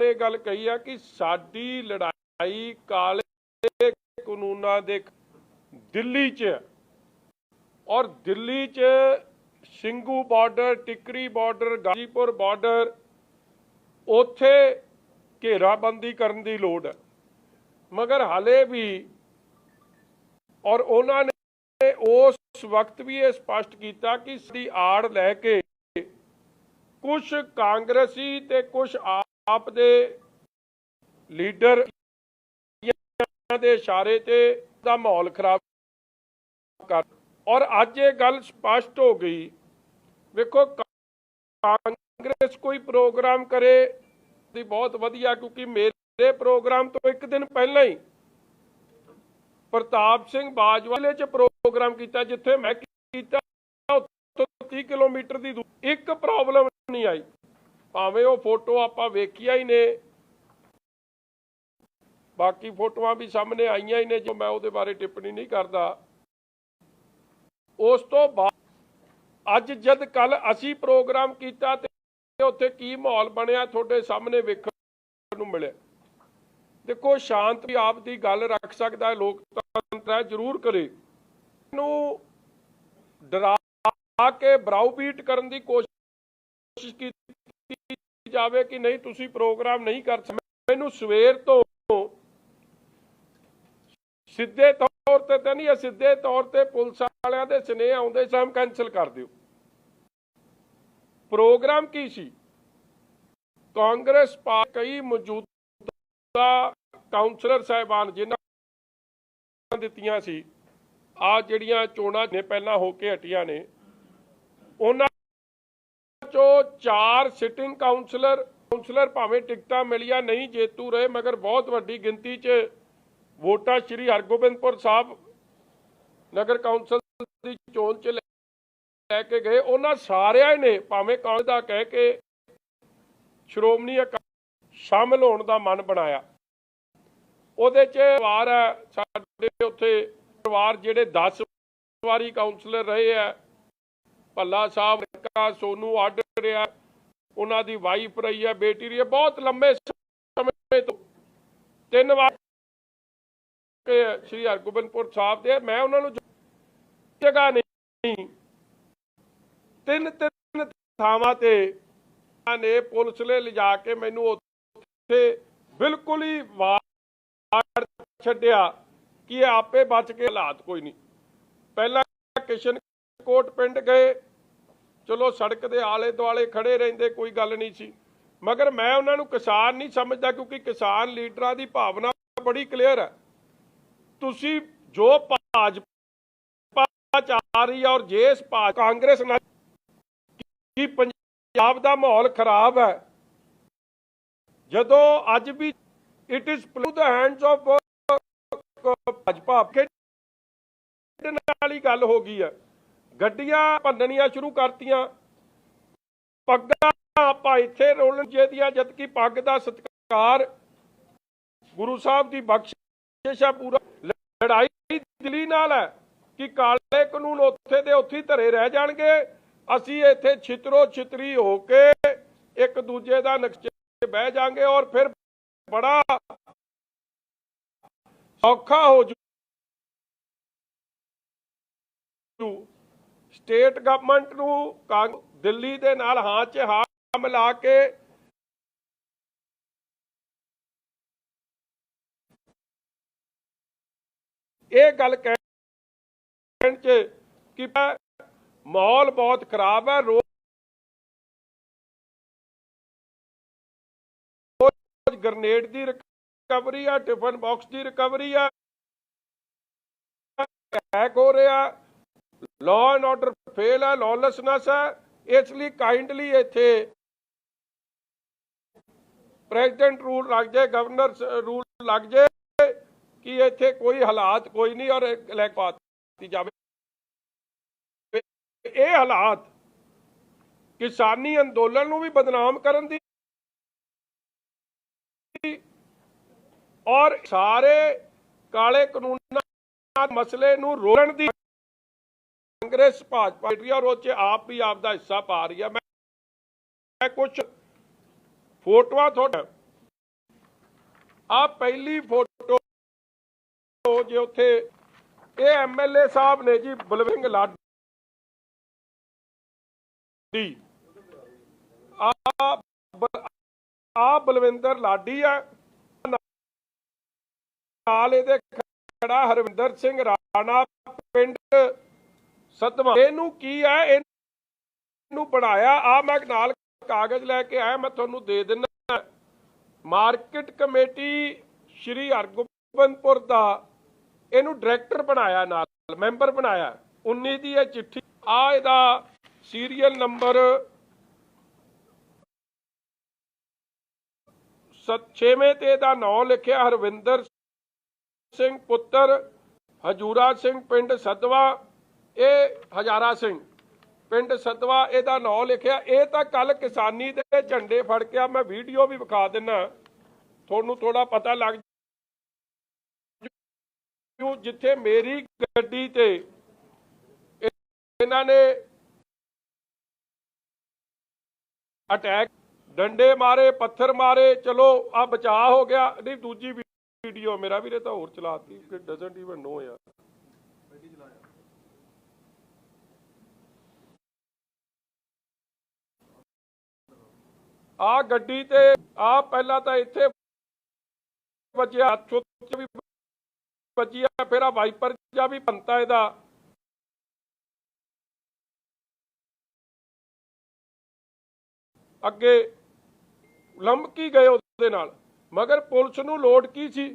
ये गल कही है कि साडी लड़ाई काले कानूनां दे दिल्ली च और दिल्ली च ਸਿੰਘੂ बॉर्डर, टिकरी बॉर्डर, गाजीपुर बॉर्डर, उत्थे घेराबंदी करने की लोड़ है। मगर हाले भी और उन्होंने उस वक्त भी ये स्पष्ट किया कि इसकी आड़ लैके कुछ कांग्रेसी ते कुछ आप दे लीडर दे इशारे ते दा माहौल खराब कर और अज ये गल स्पष्ट हो गई। देखो कांग्रेस कोई प्रोग्राम करे तो बहुत वधिया, क्योंकि मेरे प्रोग्राम तो एक दिन पहला ही प्रताप सिंह बाजवा च प्रोग्राम किया जिथे मैं किया 30 किलोमीटर की दूर, एक प्रॉब्लम नहीं आई। भावें वो फोटो आपां वेखिया ही ने, बाकी फोटोआं भी सामने आईयां ही ने, जो मैं उहदे बारे टिप्पणी नहीं करता। उस तो बाद अज जद कल असी प्रोग्राम किया ते उत्थे की माहौल बनिया तुहाडे सामने वेखण नूं मिलिया। देखो शांत भी आप दी गल रख सकता है, लोकतंत्र है, जरूर करे। नूं डरा के ब्राउबीट करने की कोशिश की जाए कि नहीं तुसी प्रोग्राम नहीं कर सकते। मैनूं सवेर तो सीधे तौर ते नहीं, सीधे तौर ते पुलिस वालियां दे सुनेहे आउंदे सन कैंसल कर दिओ। प्रोग्राम की सी? कांग्रेस पार्टी कई मौजूदा काउंसलर साहिबान जिन्हां दित्तियां सी आ जिहड़ियां चोणां ने पहलां हो के हटियां ने, उन्हां चों 4 सिटिंग काउंसलर भावें टिकटां मिलियां नहीं जेतू रहे, मगर बहुत वड्डी गिनती च वोटां श्री हरगोबिंदपुर साहब नगर कौंसल की चोन च लैके गए। उन्हां सारियां ने भावें कांग्रेस दा कह के श्रोमणी अकाली शामिल होने का मन बनाया। उहदे च परिवार है साडे उत्थे, परिवार जिहड़े 10 वारी काउंसलर रहे है, भल्ला साहब सोनू अड रहा, उन्हां दी वाइफ रही है, बेटी रही है, बहुत लंबे समय तो 3 वार श्री हरगोबिंदपुर साहब दे। मैं उन्होंने जगह नहीं 3 थावां ते ने पुलिस ने लिजा के मैनू उत्थे बिल्कुल ही वाड़ छड्डिया कि आपे बच के, हालात कोई नहीं। पहला किशनकोट पिंड गए, चलो सड़क के आले दुआले खड़े रहिंदे, कोई गल नहीं सी, मगर मैं उन्होंने किसान नहीं समझदा, क्योंकि किसान लीडरां दी भावना बड़ी क्लीयर है। तुसी जो भाजपा आ रही है और जिस कांग्रेस नाल की पंजाब दा माहौल खराब है, जदों अज भी it is play the hands of Bhajpa वाली गल हो गई है। गड्डियां भन्नणियां शुरू करतियां, पग्गां आपां इत्थे रोलण चाहीदियां, जबकि पग दा सत्कार गुरु साहब की बख्शिश है। पूरा लड़ाई दिल्ली नाल है कि काले कानून उत्थे दे उत्थे धरे रह जाणगे, असीं इत्थे छितरो छितरी होके एक दूजे दा नक्शे बह जाएंगे और फिर बड़ा औखा हो जू। स्टेट गवर्नमेंट नूं दिल्ली दे नाल हां च हां मिला के ये गल कहण च कि माहौल बहुत खराब है, रोज ग्रनेड की रिकवरी है, टिफन बॉक्स की रिकवरी है, अटैक हो रहा, लॉ एंड ऑर्डर फेल है, लॉलेसनेस है। इसलिए काइंडली इत्थे प्रेजिडेंट रूल लग जाए, गवर्नर रूल लग जाए कि इत्थे कोई हालात कोई नहीं और इलैक्शन पाती जाए। ये हालात किसानी अंदोलन नूं भी बदनाम करन दी और सारे काले कानून मसले नूं रोलण दी कांग्रेस भाजपा और उस आप भी आपका हिस्सा पा रही है। मैं कुछ फोटोआं ਆ ਪਹਿਲੀ ਫੋਟੋ ਜੇ ਉੱਥੇ ਇਹ MLA ਸਾਹਿਬ ਨੇ ਜੀ ਬਲਵਿੰਗ ਲਾਡੀ ਆ ਬਲਵਿੰਦਰ ਲਾਡੀ ਆ ਨਾਲ ਇਹਦੇ ਖੜਾ ਹਰਵਿੰਦਰ ਸਿੰਘ ਰਾਣਾ ਪਿੰਡ ਸਤਵਾ। ਇਹਨੂੰ ਕੀ ਹੈ ਇਹਨੂੰ ਬਣਾਇਆ ਆ ਮੈਂ ਨਾਲ ਕਾਗਜ਼ ਲੈ ਕੇ ਆਇਆ ਮੈਂ ਤੁਹਾਨੂੰ ਦੇ ਦਿੰਦਾ। ਮਾਰਕੀਟ ਕਮੇਟੀ ਸ਼੍ਰੀ ਹਰਗੋਬਿੰਦਪੁਰ ਦਾ ਇਹਨੂੰ ਡਾਇਰੈਕਟਰ ਬਣਾਇਆ ਨਾਲ ਮੈਂਬਰ ਬਣਾਇਆ 19 ਦੀ ਇਹ ਚਿੱਠੀ ਆ ਇਹਦਾ ਸੀਰੀਅਲ ਨੰਬਰ 6ਵੇਂ ਤੇ ਇਹਦਾ ਨਾਂ ਲਿਖਿਆ ਹਰਵਿੰਦਰ ਸਿੰਘ ਪੁੱਤਰ ਹਜੂਰਾ ਸਿੰਘ ਪਿੰਡ ਸਦਵਾ ਇਹ ਹਜ਼ਾਰਾ ਸਿੰਘ ਪਿੰਡ ਸਦਵਾ ਇਹਦਾ ਨਾਂ ਲਿਖਿਆ। ਇਹ ਤਾਂ ਕੱਲ ਕਿਸਾਨੀ ਦੇ ਝੰਡੇ ਫੜ ਕੇ ਮੈਂ ਵੀਡੀਓ ਵੀ ਵਿਖਾ ਦਿੰਨਾ ਤੁਹਾਨੂੰ ਥੋੜਾ ਪਤਾ ਲੱਗ ਜੂ। ਜਿੱਥੇ ਮੇਰੀ ਗੱਡੀ ਤੇ ਇਹਨਾਂ ਨੇ ਅਟੈਕ ਡੰਡੇ ਮਾਰੇ ਪੱਥਰ ਮਾਰੇ ਚਲੋ ਆ ਬਚਾਅ ਹੋ ਗਿਆ। ਨਹੀਂ ਦੂਜੀ ਵੀਡੀਓ ਮੇਰਾ ਵੀਰੇ ਤਾਂ ਹੋਰ ਚਲਾਤੀ ਕਿ ਡਜ਼ਨਟ ਇਵਨ ਨੋ ਯਾਰ। ਆ ਗੱਡੀ ਤੇ ਆ ਪਹਿਲਾਂ ਤਾਂ ਇੱਥੇ ਵੱਜਿਆ ਹੱਥ ਵੀ ਵੱਜਿਆ ਫਿਰ ਆ ਵਾਈਪਰ ਜਾਂ ਵੀ ਪੰਤਾ ਇਹਦਾ ਅੱਗੇ ਲੰਮਕੀ ਗਏ ਉਹਦੇ ਨਾਲ। ਮਗਰ ਪੁਲਿਸ ਨੂੰ ਲੋੜ ਕੀ ਸੀ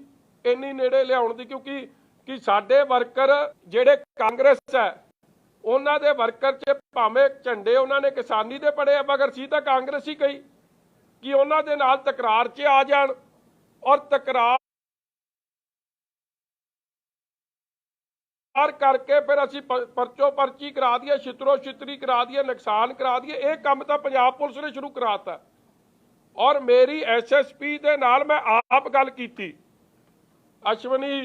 ਇੰਨੀ ਨੇੜੇ ਲਿਆਉਣ ਦੀ ਕਿਉਂਕਿ ਸਾਡੇ ਵਰਕਰ ਜਿਹੜੇ ਕਾਂਗਰਸ ਹੈ ਉਹਨਾਂ ਦੇ ਵਰਕਰ 'ਚ ਭਾਵੇਂ ਝੰਡੇ ਉਹਨਾਂ ਨੇ ਕਿਸਾਨੀ ਦੇ ਪੜੇ ਆ ਮਗਰ ਸੀ ਤਾਂ ਕਾਂਗਰਸ ਹੀ ਕਈ ਕਿ ਉਹਨਾਂ ਦੇ ਨਾਲ ਤਕਰਾਰ 'ਚ ਆ ਜਾਣ ਔਰ ਤਕਰਾਰ ਕਰਕੇ ਫਿਰ ਅਸੀਂ ਪਰਚੋ ਪਰਚੀ ਕਰਾ ਦਈਏ ਛਿੱਤਰੋ ਛਿੱਤਰੀ ਕਰਾ ਦਈਏ ਨੁਕਸਾਨ ਕਰਾ ਦਈਏ। ਇਹ ਕੰਮ ਤਾਂ ਪੰਜਾਬ ਪੁਲਿਸ ਨੇ ਸ਼ੁਰੂ ਕਰਾਤਾ ਔਰ ਮੇਰੀ SSP ਦੇ ਨਾਲ ਮੈਂ ਆਪ ਗੱਲ ਕੀਤੀ। ਅਸ਼ਵਨੀ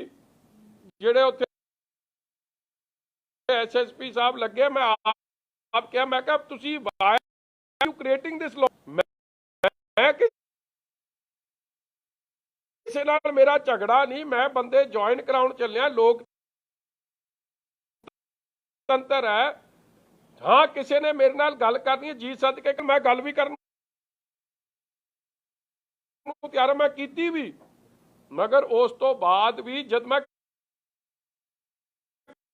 ਜਿਹੜੇ ਉੱਥੇ SSP ਸਾਹਿਬ ਲੱਗੇ ਮੈਂ ਆਪ ਕਿਹਾ ਮੈਂ ਕਿਹਾ ਤੁਸੀਂ why you creating this law. ਮੈਂ ਕਿਸੇ ਨਾਲ ਮੇਰਾ ਝਗੜਾ ਨਹੀਂ ਮੈਂ ਬੰਦੇ ਜੁਆਇਨ ਕਰਾਉਣ ਚੱਲਿਆ ਲੋਕ ਤੰਤਰ ਹੈ। ਹਾਂ ਕਿਸੇ ਨੇ ਮੇਰੇ ਨਾਲ ਗੱਲ ਕਰਨੀ ਹੈ ਜੀ ਸੱਦ ਕੇ ਮੈਂ ਗੱਲ ਵੀ ਕਰਨ ਨੂੰ ਤਿਆਰ ਮੈਂ ਕੀਤੀ ਵੀ ਮਗਰ ਉਸ ਤੋਂ ਬਾਅਦ ਵੀ ਜਦ ਮੈਂ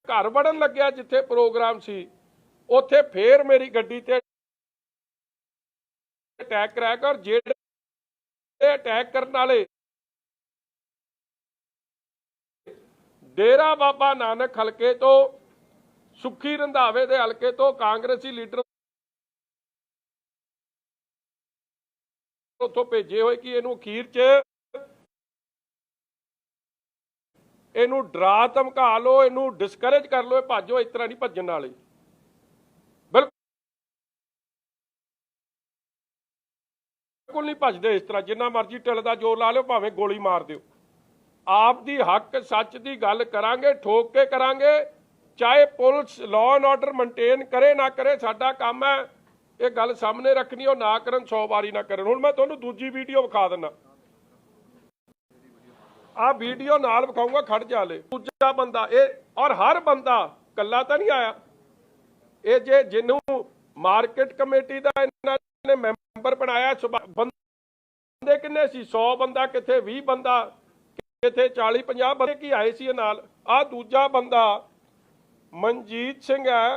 ਘਰ ਵੜਨ ਲੱਗਿਆ ਜਿੱਥੇ ਪ੍ਰੋਗਰਾਮ ਸੀ ਉੱਥੇ ਫੇਰ ਮੇਰੀ ਗੱਡੀ ਤੇ ਅਟੈਕ ਕਰਾਇਆ ਕਰ ਜਿਹੜੇ ਅਟੈਕ ਕਰਨ ਵਾਲੇ ਡੇਰਾ ਬਾਬਾ ਨਾਨਕ ਹਲਕੇ ਤੋਂ ਸੁੱਖੀ ਰੰਧਾਵੇ ਦੇ ਹਲਕੇ ਤੋਂ ਕਾਂਗਰਸੀ ਲੀਡਰ ਉੱਥੋਂ ਭੇਜੇ ਹੋਏ ਕਿ ਇਹਨੂੰ ਅਖੀਰ 'ਚ ਇਹਨੂੰ ਡਰਾ ਧਮਕਾ ਲਓ ਇਹਨੂੰ ਡਿਸਕਰੇਜ ਕਰ ਲਓ ਇਹ ਭੱਜੋ ਇਸ ਤਰ੍ਹਾਂ ਨਹੀਂ ਭੱਜਣ ਵਾਲੇ ਬਿਲਕੁਲ ਨਹੀਂ ਭੱਜਦੇ ਇਸ ਤਰ੍ਹਾਂ ਜਿੰਨਾ ਮਰਜ਼ੀ ਢਿੱਲ ਦਾ ਜ਼ੋਰ ਲਾ ਲਿਓ ਭਾਵੇਂ ਗੋਲੀ ਮਾਰ ਦਿਓ। ਆਪ ਦੀ ਹੱਕ ਸੱਚ ਦੀ ਗੱਲ ਕਰਾਂਗੇ ਠੋਕ ਕੇ ਕਰਾਂਗੇ ਚਾਹੇ police law and order maintain ਕਰੇ ਨਾ ਕਰੇ ਸਾਡਾ ਕੰਮ ਹੈ ਇਹ ਗੱਲ ਸਾਹਮਣੇ ਰੱਖਣੀ ਉਹ ਨਾ ਕਰਨ 100 ਵਾਰੀ ਨਾ ਕਰਨ। ਹੁਣ ਮੈਂ ਤੁਹਾਨੂੰ ਦੂਜੀ ਵੀਡੀਓ ਵਿਖਾ ਦਿੰਦਾ ਆ ਵੀਡੀਓ ਨਾਲ ਵਿਖਾਊਂਗਾ ਖੜ ਜਾ ਲੈ ਦੂਜਾ ਬੰਦਾ ਇਹ ਔਰ ਹਰ ਬੰਦਾ ਕੱਲਾ ਤਾਂ ਨਹੀਂ ਆਇਆ ਇਹ ਜੇ ਜਿਹਨੂੰ ਮਾਰਕੀਟ ਕਮੇਟੀ ਦਾ ਇਹਨਾਂ ਨੇ ਮੈਂਬਰ ਬਣਾਇਆ ਬੰਦੇ ਕਿੰਨੇ ਸੀ 100 ਬੰਦਾ ਕਿੱਥੇ 20 ਬੰਦਾ ਕਿੱਥੇ 40 50 ਬੰਦੇ ਕੀ ਆਏ ਸੀ ਨਾਲ। ਆ ਦੂਜਾ ਬੰਦਾ ਮਨਜੀਤ ਸਿੰਘ ਹੈ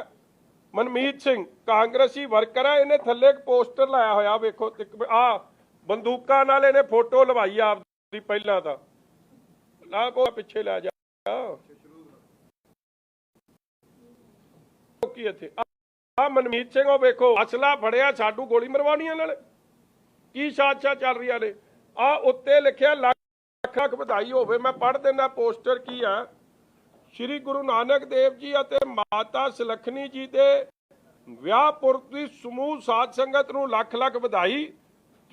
ਮਨਮੀਤ ਸਿੰਘ ਕਾਂਗਰਸੀ ਵਰਕਰ ਹੈ ਇਹਨੇ ਥੱਲੇ ਇੱਕ ਪੋਸਟਰ ਲਾਇਆ ਹੋਇਆ ਵੇਖੋ ਆ ਬੰਦੂਕਾਂ ਨਾਲ ਇਹਨੇ ਫੋਟੋ ਲਵਾਈ ਆਪਦੀ ਪਹਿਲਾਂ ਤਾਂ ਨਾ ਕੋ ਪਿੱਛੇ ਲੈ ਜਾ ਕੀ ਇੱਥੇ ਆ ਮਨਮੀਤ ਸਿੰਘ ਉਹ ਵੇਖੋ ਅਸਲਾ ਫੜਿਆ ਸਾਡੂ ਗੋਲੀ ਮਰਵਾਉਣੀ ਇਹਨਾਂ ਨੇ ਕੀ ਸਾਜ਼ਿਸ਼ਾਂ ਚੱਲ ਰਹੀਆਂ ਨੇ। ਆ ਉੱਤੇ ਲਿਖਿਆ ਲੱਖ ਲੱਖ ਵਧਾਈ ਹੋਵੇ ਮੈਂ ਪੜ੍ਹ ਦਿੰਦਾ ਪੋਸਟਰ ਕੀ ਆ। ਸ਼੍ਰੀ ਗੁਰੂ ਨਾਨਕ ਦੇਵ ਜੀ ਅਤੇ ਮਾਤਾ ਸੁਲੱਖਣੀ ਜੀ ਦੇ ਵਿਆਹ ਪੁਰਬ ਦੀ ਸਮੂਹ ਸਾਧ ਸੰਗਤ ਨੂੰ ਲੱਖ ਲੱਖ ਵਧਾਈ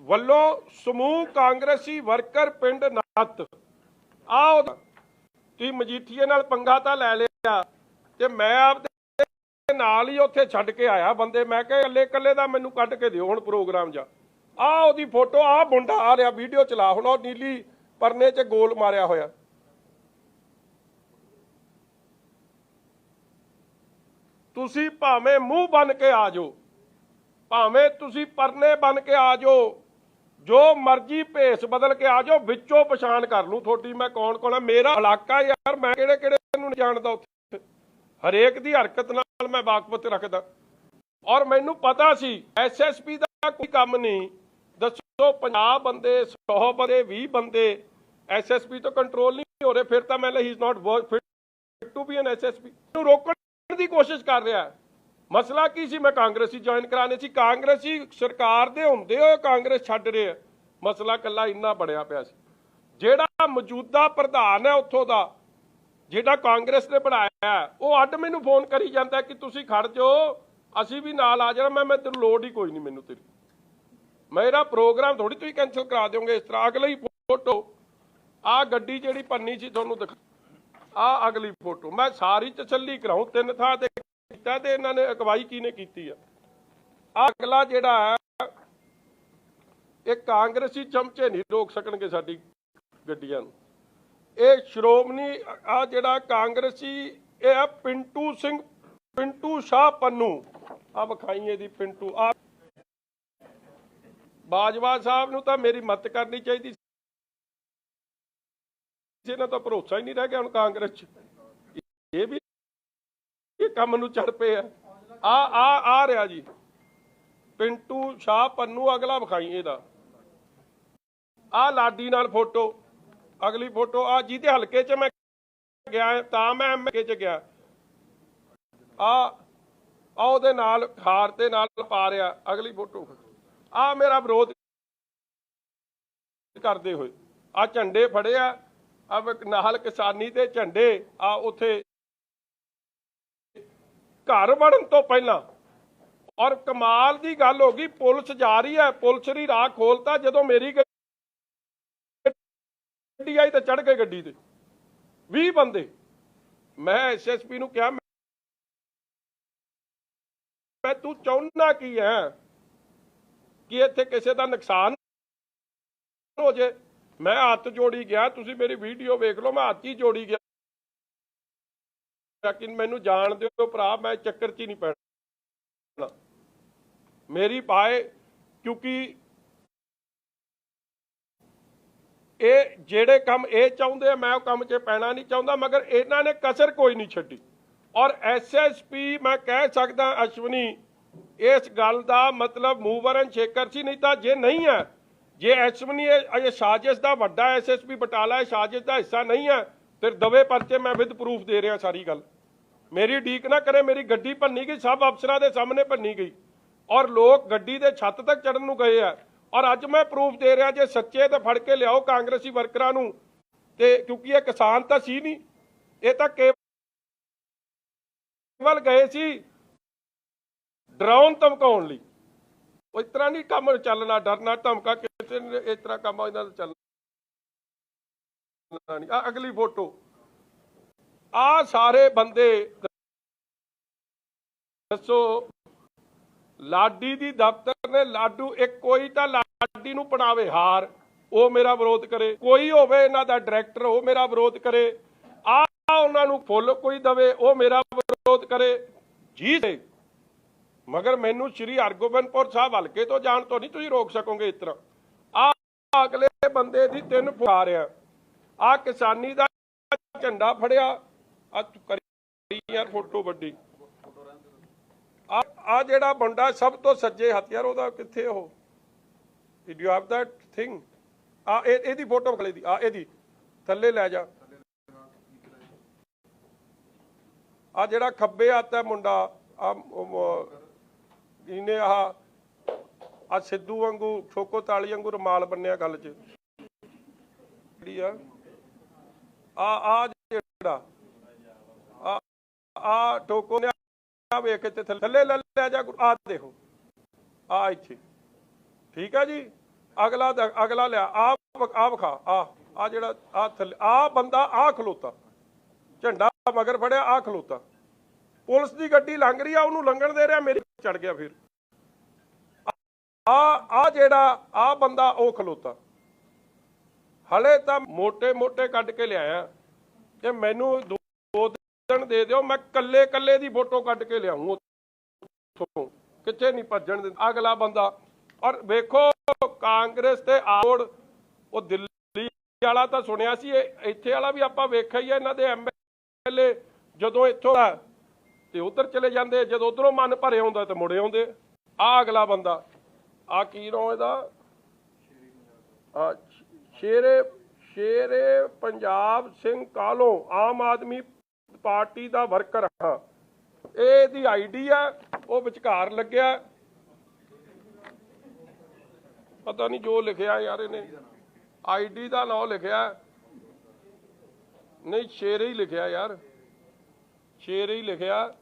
ਵੱਲੋਂ ਸਮੂਹ ਕਾਂਗਰਸੀ ਵਰਕਰ ਪਿੰਡ ਨੱਤ। ਆਓ ਤੁਸੀਂ ਮਜੀਠੀਏ ਨਾਲ ਪੰਗਾ ਤਾਂ ਲੈ ਲਿਆ ਤੇ ਮੈਂ ਆਪਦੇ ਨਾਲ ਹੀ ਉੱਥੇ ਛੱਡ ਕੇ ਆਇਆ ਬੰਦੇ ਮੈਂ ਕਿਹਾ ਇਕੱਲੇ ਇਕੱਲੇ ਦਾ ਮੈਨੂੰ ਕੱਢ ਕੇ ਦਿਓ ਹੁਣ ਪ੍ਰੋਗਰਾਮ ਜਾ। ਆ ਉਹਦੀ ਫੋਟੋ ਆ ਮੁੰਡਾ ਆ ਰਿਹਾ ਵੀਡੀਓ ਚਲਾ ਹੁਣ ਉਹ ਨੀਲੀ परने च गोल मारिया होया। तुसी भावें मूँह बन के आ जाओ, भावें तुसी परने बन के आ जाओ, जो मर्जी भेस बदल के आ जाओ, विचों पछाण कर लूँ थोड़ी मैं कौन कौन है। मेरा इलाका यार, मैं किहड़े किहड़े नूं जानदा, उत्थे हरेक दी हरकत नाल मैं वाकफत रखदा। और मैनू पता सी SSP दा कोई काम नहीं। दसो 50 बंदे 100 बंदे 20 बंदे SSP तो कंट्रोल नहीं हो रहे, फिर तो मैं he is not fit to be an SSP। रोकण दी कोशिश कर रहा है। मसला की सी, मैं कांग्रेसी ज्वाइन कराने सी, कांग्रेसी सरकार दे हुंदे होए कांग्रेस छड्ड रहे हैं। मसला कल्ला इन्ना बड़िया पिया सी। जेड़ा मौजूदा प्रधान है उत्थों दा, जेड़ा कांग्रेस ने बनाया, वो अड मैनू फोन करी जाता कि तुसी खड़ जाओ, असी भी नाल आ जाना। मैं तेन लोड़ ही कोई नहीं, मैनू तेरी मेरा प्रोग्राम थोड़ी तुम कैंसिल करा दोगे इस तरह। अगली फोटो आ गड्डी जी भन्नी सी तुहानू दिखा, आ अगली फोटो। मैं सारी तसल्ली कराऊं, 3 थां ते कीता ते इन्हां ने अगवाई किहने कीती है। अगला जिहड़ा है, ये कांग्रेसी चमचे नहीं रोक सकणगे साडी गड्डियां नूं। ये श्रोमणी आ जिहड़ा कांग्रेसी, ये है पिंटू सिंह, पिंटू शाह पन्नू। आ विखाई इहदी पिंटू। आ बाजवा साहब नूं तां मेरी मदद करनी चाहिए, इन्हां तो भरोसा ही नहीं रह गया हुण कांग्रेस च। ये भी काम नूं चढ़ पे है। आ रहा जी पिंटू शाह पन्नू। अगला विखाई इहदा, आ लाडी नाल फोटो। अगली फोटो आ जिहदे हलके च मैं गया तां मैं MLA च गया। आ उहदे नाल हार ते नाल पा रहा। अगली फोटो आ मेरा विरोध करते हुए, आ झंडे फड़े आ नाल किसानी दे झंडे। आ उत्थे घर बढ़न तो पहला। और कमाल दी गल हो गई, पुलिस जा रही है, पुलिस ने राह खोलता। जदों मेरी गड्डी आई तो चढ़ गए गड्डी ते 20 बंदे। मैं SSP नूं कहा, मैं तू चाहुंदा की है कि इत्थे किसी का नुकसान हो जाए। मैं हथ जोड़ी गया, तुसी मेरी वीडियो वेख लो, मैं हथ ही जोड़ी गया कि मैनू जान दो भरा, मैं चक्कर च ही नहीं पैना मेरी पाए। क्योंकि ये जेड़े काम ये चाहुंदे मैं काम च पैना नहीं चाहुंदा, मगर इन्हां ने कसर कोई नहीं छड्डी। और SSP मैं कह सकदा अश्वनी, इस गल का मतलब मूवर एंड शेकर सी। नहीं तो जे नहीं है, जे अश्वनी ये साजिश का वड्डा SSP बटाला है, साजिश का हिस्सा नहीं है, फिर दवे परचे मैं विद प्रूफ दे रहा सारी गल। मेरी ढीक ना करे, मेरी गड्डी भन्नी गई, सब अफसरां दे सामने भन्नी गई, और लोग गड्डी दे छत तक चढ़न नूं गए हैं। और अज मैं प्रूफ दे रहा, जे सच्चे तो फड़ के लियाओ कांग्रेसी वर्करां नूं। ते क्योंकि ये किसान तो सी नहीं, ये तो केवल गए सी डराउन धमकाउण लई। इस तरह नहीं काम चलना, डरना धमका किसी ने, इस तरह काम इन्हां दा चलना नहीं। अगली फोटो, आ सारे बंदे दसो लाडी दी दफ्तर ने लाडू एक कोई तो लाडी नूं पढ़ावे हार, वो मेरा विरोध करे। कोई होवे इन्हां दा डायरैक्टर, वो मेरा विरोध करे। आ उन्हां नूं फुल कोई दवे, वो मेरा विरोध करे जी से। मगर मैनू श्री हरगोबिंदपुर साहब हल्के तो जान तो नहीं तुसीं रोक सकोगे इस तरह। आ अगले बंदे दी 3 फुआ रहा। आ किसानी दा झंडा फड़िया। आ करी यार फोटो वड्डी। आ जेड़ा मुंडा सब तो सज्जे हथ यार, ओदा कित्थे हो? Did you have that thing? आ एदी फोटो खले दी, आ एदी थल्ले लै जा। आ जेड़ा खब्बे हत्थ है मुंडा, इन्हें आ सिद्धू वांगू ठोको ताली वांगू रुमाल बन्निया गल च। आ जेड़ा आ ठोको ने वेख के थल्ले लै जा। आ देखो, आ इत्थे ठीक है जी। अगला अगला लिया, आ विखा। आ जेड़ा आ थल्ले, आ बंदा आ खलोता, झंडा मगर फड़िया, आ खलोता। पुलिस की गड्डी लंघ रही है, उन्होंने लंघन दे रहा, मेरे चढ़ गया। फिर आ जेड़ा आ बंदा ओ खलोता, ਹਲੇ ਤਾਂ ਮੋਟੇ ਕੱਢ ਕੇ ਲਿਆਇਆ ਤੇ ਮੈਨੂੰ 2 ਦਿਨ ਦੇ ਦਿਓ, ਮੈਂ ਕੱਲੇ ਦੀ ਫੋਟੋ ਕੱਢ ਕੇ ਲਿਆऊं ਉੱਥੋਂ, ਕਿੱਥੇ ਨਹੀਂ ਭੱਜਣ ਦਿੰਦਾ ਅਗਲਾ ਬੰਦਾ। ਔਰ ਵੇਖੋ ਕਾਂਗਰਸ ਤੇ ਆੜ, ਉਹ ਦਿੱਲੀ ਵਾਲਾ ਤਾਂ ਸੁਣਿਆ ਸੀ, ਇੱਥੇ ਵਾਲਾ ਵੀ ਆਪਾਂ ਵੇਖਿਆ ਹੀ ਹੈ। ਇਹਨਾਂ ਦੇ ਐਮਐਲਏ ਜਦੋਂ ਇੱਥੋਂ ਦਾ ਤੇ ਉਧਰ ਚਲੇ ਜਾਂਦੇ, ਜਦੋਂ ਉਧਰੋਂ ਮਨ ਭਰੇ ਹੁੰਦਾ ਤੇ ਮੁੜੇ ਆਉਂਦੇ। ਆ ਅਗਲਾ ਬੰਦਾ, ਆ ਕੀ ਨਾਂ ਇਹਦਾ, ਸ਼ੇਰੇ ਪੰਜਾਬ ਸਿੰਘ ਕਾਲੋਂ, ਆਮ ਆਦਮੀ ਪਾਰਟੀ ਦਾ ਵਰਕਰ ਹਾਂ। ਇਹਦੀ ਆਈਡੀ ਆ, ਉਹ ਵਿਚਕਾਰ ਲੱਗਿਆ, ਪਤਾ ਨਹੀਂ ਜੋ ਲਿਖਿਆ ਯਾਰ ਇਹਨੇ, ਆਈਡੀ ਦਾ ਨਾਂ ਲਿਖਿਆ ਨਹੀਂ, ਸ਼ੇਰ ਹੀ ਲਿਖਿਆ ਯਾਰ, ਸ਼ੇਰ ਹੀ ਲਿਖਿਆ।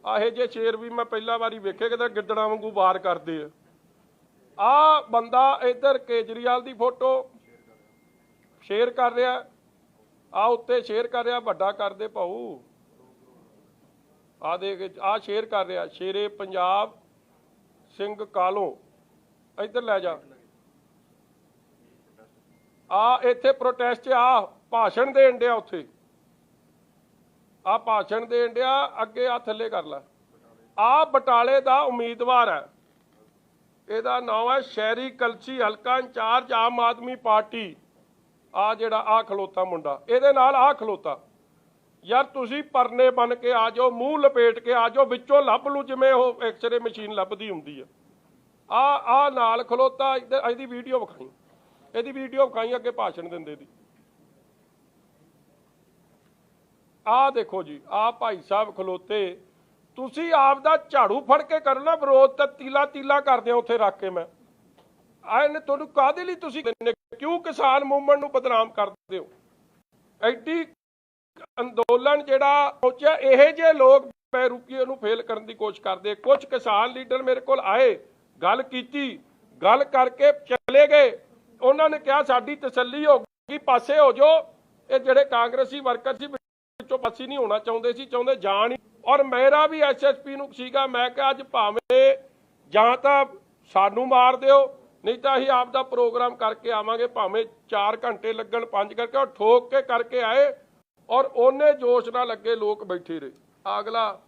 ਆਹੇ ਜੇ ਸ਼ੇਰ ਵੀ ਮੈਂ ਪਹਿਲਾ ਵਾਰੀ ਵੇਖੇ, ਕਿਤੇ ਗਿੱਦੜਾਂ ਵਾਂਗੂ ਵਾਰ ਕਰਦੇ ਆ। ਆ ਬੰਦਾ ਇੱਧਰ ਕੇਜਰੀਵਾਲ ਦੀ ਫੋਟੋ ਸ਼ੇਅਰ ਕਰ ਰਿਹਾ, ਆ ਉੱਤੇ ਸ਼ੇਅਰ ਕਰ ਰਿਹਾ, ਵੱਡਾ ਕਰਦੇ ਭਾਊ, ਆ ਦੇਖ, ਆ ਸ਼ੇਅਰ ਕਰ ਰਿਹਾ, ਸ਼ੇਰੇ ਪੰਜਾਬ ਸਿੰਘ ਕਾਲੋਂ, ਇੱਧਰ ਲੈ ਜਾ। ਆ ਇੱਥੇ ਪ੍ਰੋਟੈਸਟ, ਆ ਭਾਸ਼ਣ ਦੇਣ ਡਿਆ ਉੱਥੇ, ਆ ਭਾਸ਼ਣ ਦੇਣ ਡਿਆ, ਅੱਗੇ ਆ ਥੱਲੇ ਕਰ ਲੈ। ਆ ਬਟਾਲੇ ਦਾ ਉਮੀਦਵਾਰ ਹੈ, ਇਹਦਾ ਨਾਮ ਹੈ ਸ਼ਹਿਰੀ ਕਲਸੀ, ਹਲਕਾ ਇੰਚਾਰਜ ਆਮ ਆਦਮੀ ਪਾਰਟੀ। ਆ ਜਿਹੜਾ ਆ ਖਲੋਤਾ ਮੁੰਡਾ, ਇਹਦੇ ਨਾਲ ਆ ਖਲੋਤਾ। ਯਾਰ ਤੁਸੀਂ ਪਰਨੇ ਬਣ ਕੇ ਆ ਜਾਓ, ਮੂੰਹ ਲਪੇਟ ਕੇ ਆ ਜਾਓ, ਵਿੱਚੋਂ ਲੱਭ ਲੂ ਜਿਵੇਂ ਉਹ ਐਕਸਰੇ ਮਸ਼ੀਨ ਲੱਭਦੀ ਹੁੰਦੀ ਆ। ਆ ਨਾਲ ਖਲੋਤਾ, ਇਹਦੀ ਵੀਡੀਓ ਵਿਖਾਈ, ਇਹਦੀ ਵੀਡੀਓ ਵਿਖਾਈ ਅੱਗੇ ਭਾਸ਼ਣ ਦਿੰਦੇ ਦੀ। ਆ ਦੇਖੋ ਜੀ, ਆ ਭਾਈ ਸਾਹਿਬ ਖਲੋਤੇ। ਤੁਸੀਂ ਆਪ ਦਾ ਝਾੜੂ ਫੜ ਕੇ ਕਰੋ ਨਾ ਵਿਰੋਧ, ਤਾਂ ਤੀਲਾ ਕਰਦੇ ਹੋ ਉੱਥੇ ਰੱਖ ਕੇ। ਮੈਂ ਆਏ ਤੁਹਾਨੂੰ ਕਾਹਦੇ ਲਈ ਤੁਸੀਂ ਕਿਉਂ ਕਿਸਾਨ ਮੂਵਮੈਂਟ ਨੂੰ ਬਦਨਾਮ ਕਰਦੇ ਹੋ? ਐਡੀ ਅੰਦੋਲਨ ਜਿਹੜਾ ਪਹੁੰਚਿਆ, ਇਹ ਜੇ ਲੋਕ ਬੇਰੁਖੀ ਨੂੰ ਫੇਲ ਕਰਨ ਦੀ ਕੋਸ਼ਿਸ਼ ਕਰਦੇ। ਕੁਝ ਕਿਸਾਨ ਲੀਡਰ ਮੇਰੇ ਕੋਲ ਆਏ, ਗੱਲ ਕੀਤੀ, ਗੱਲ ਕਰਕੇ ਚਲੇ ਗਏ। ਉਹਨਾਂ ਨੇ ਕਿਹਾ ਸਾਡੀ ਤਸੱਲੀ ਹੋ ਗਈ, ਪਾਸੇ ਹੋ ਜਾਓ। ਇਹ ਜਿਹੜੇ ਕਾਂਗਰਸੀ ਵਰਕਰ ਸੀ ਵਿੱਚੋਂ ਪਾਸੇ ਨਹੀਂ ਹੋਣਾ ਚਾਹੁੰਦੇ ਸੀ, ਚਾਹੁੰਦੇ ਜਾਣ ਹੀ। ਔਰ ਮੇਰਾ ਵੀ ਐਸਐਸਪੀ ਨੂੰ ਸੀਗਾ, ਮੈਂ ਕਿਹਾ ਅੱਜ ਭਾਵੇਂ ਜਾਂ ਤਾਂ ਸਾਨੂੰ ਮਾਰ ਦਿਓ, ਨਹੀਂ ਤਾਂ ਅਸੀਂ ਆਪ ਦਾ ਪ੍ਰੋਗਰਾਮ ਕਰਕੇ ਆਵਾਂਗੇ, ਭਾਵੇਂ 4 ਘੰਟੇ ਲੱਗਣ, 5 ਕਰਕੇ। ਔਰ ਠੋਕ ਕੇ ਕਰਕੇ ਆਏ, ਔਰ ਉਹਨੇ ਜੋਸ਼ ਨਾਲ ਲੱਗੇ, ਲੋਕ ਬੈਠੇ ਰਹੇ। ਅਗਲਾ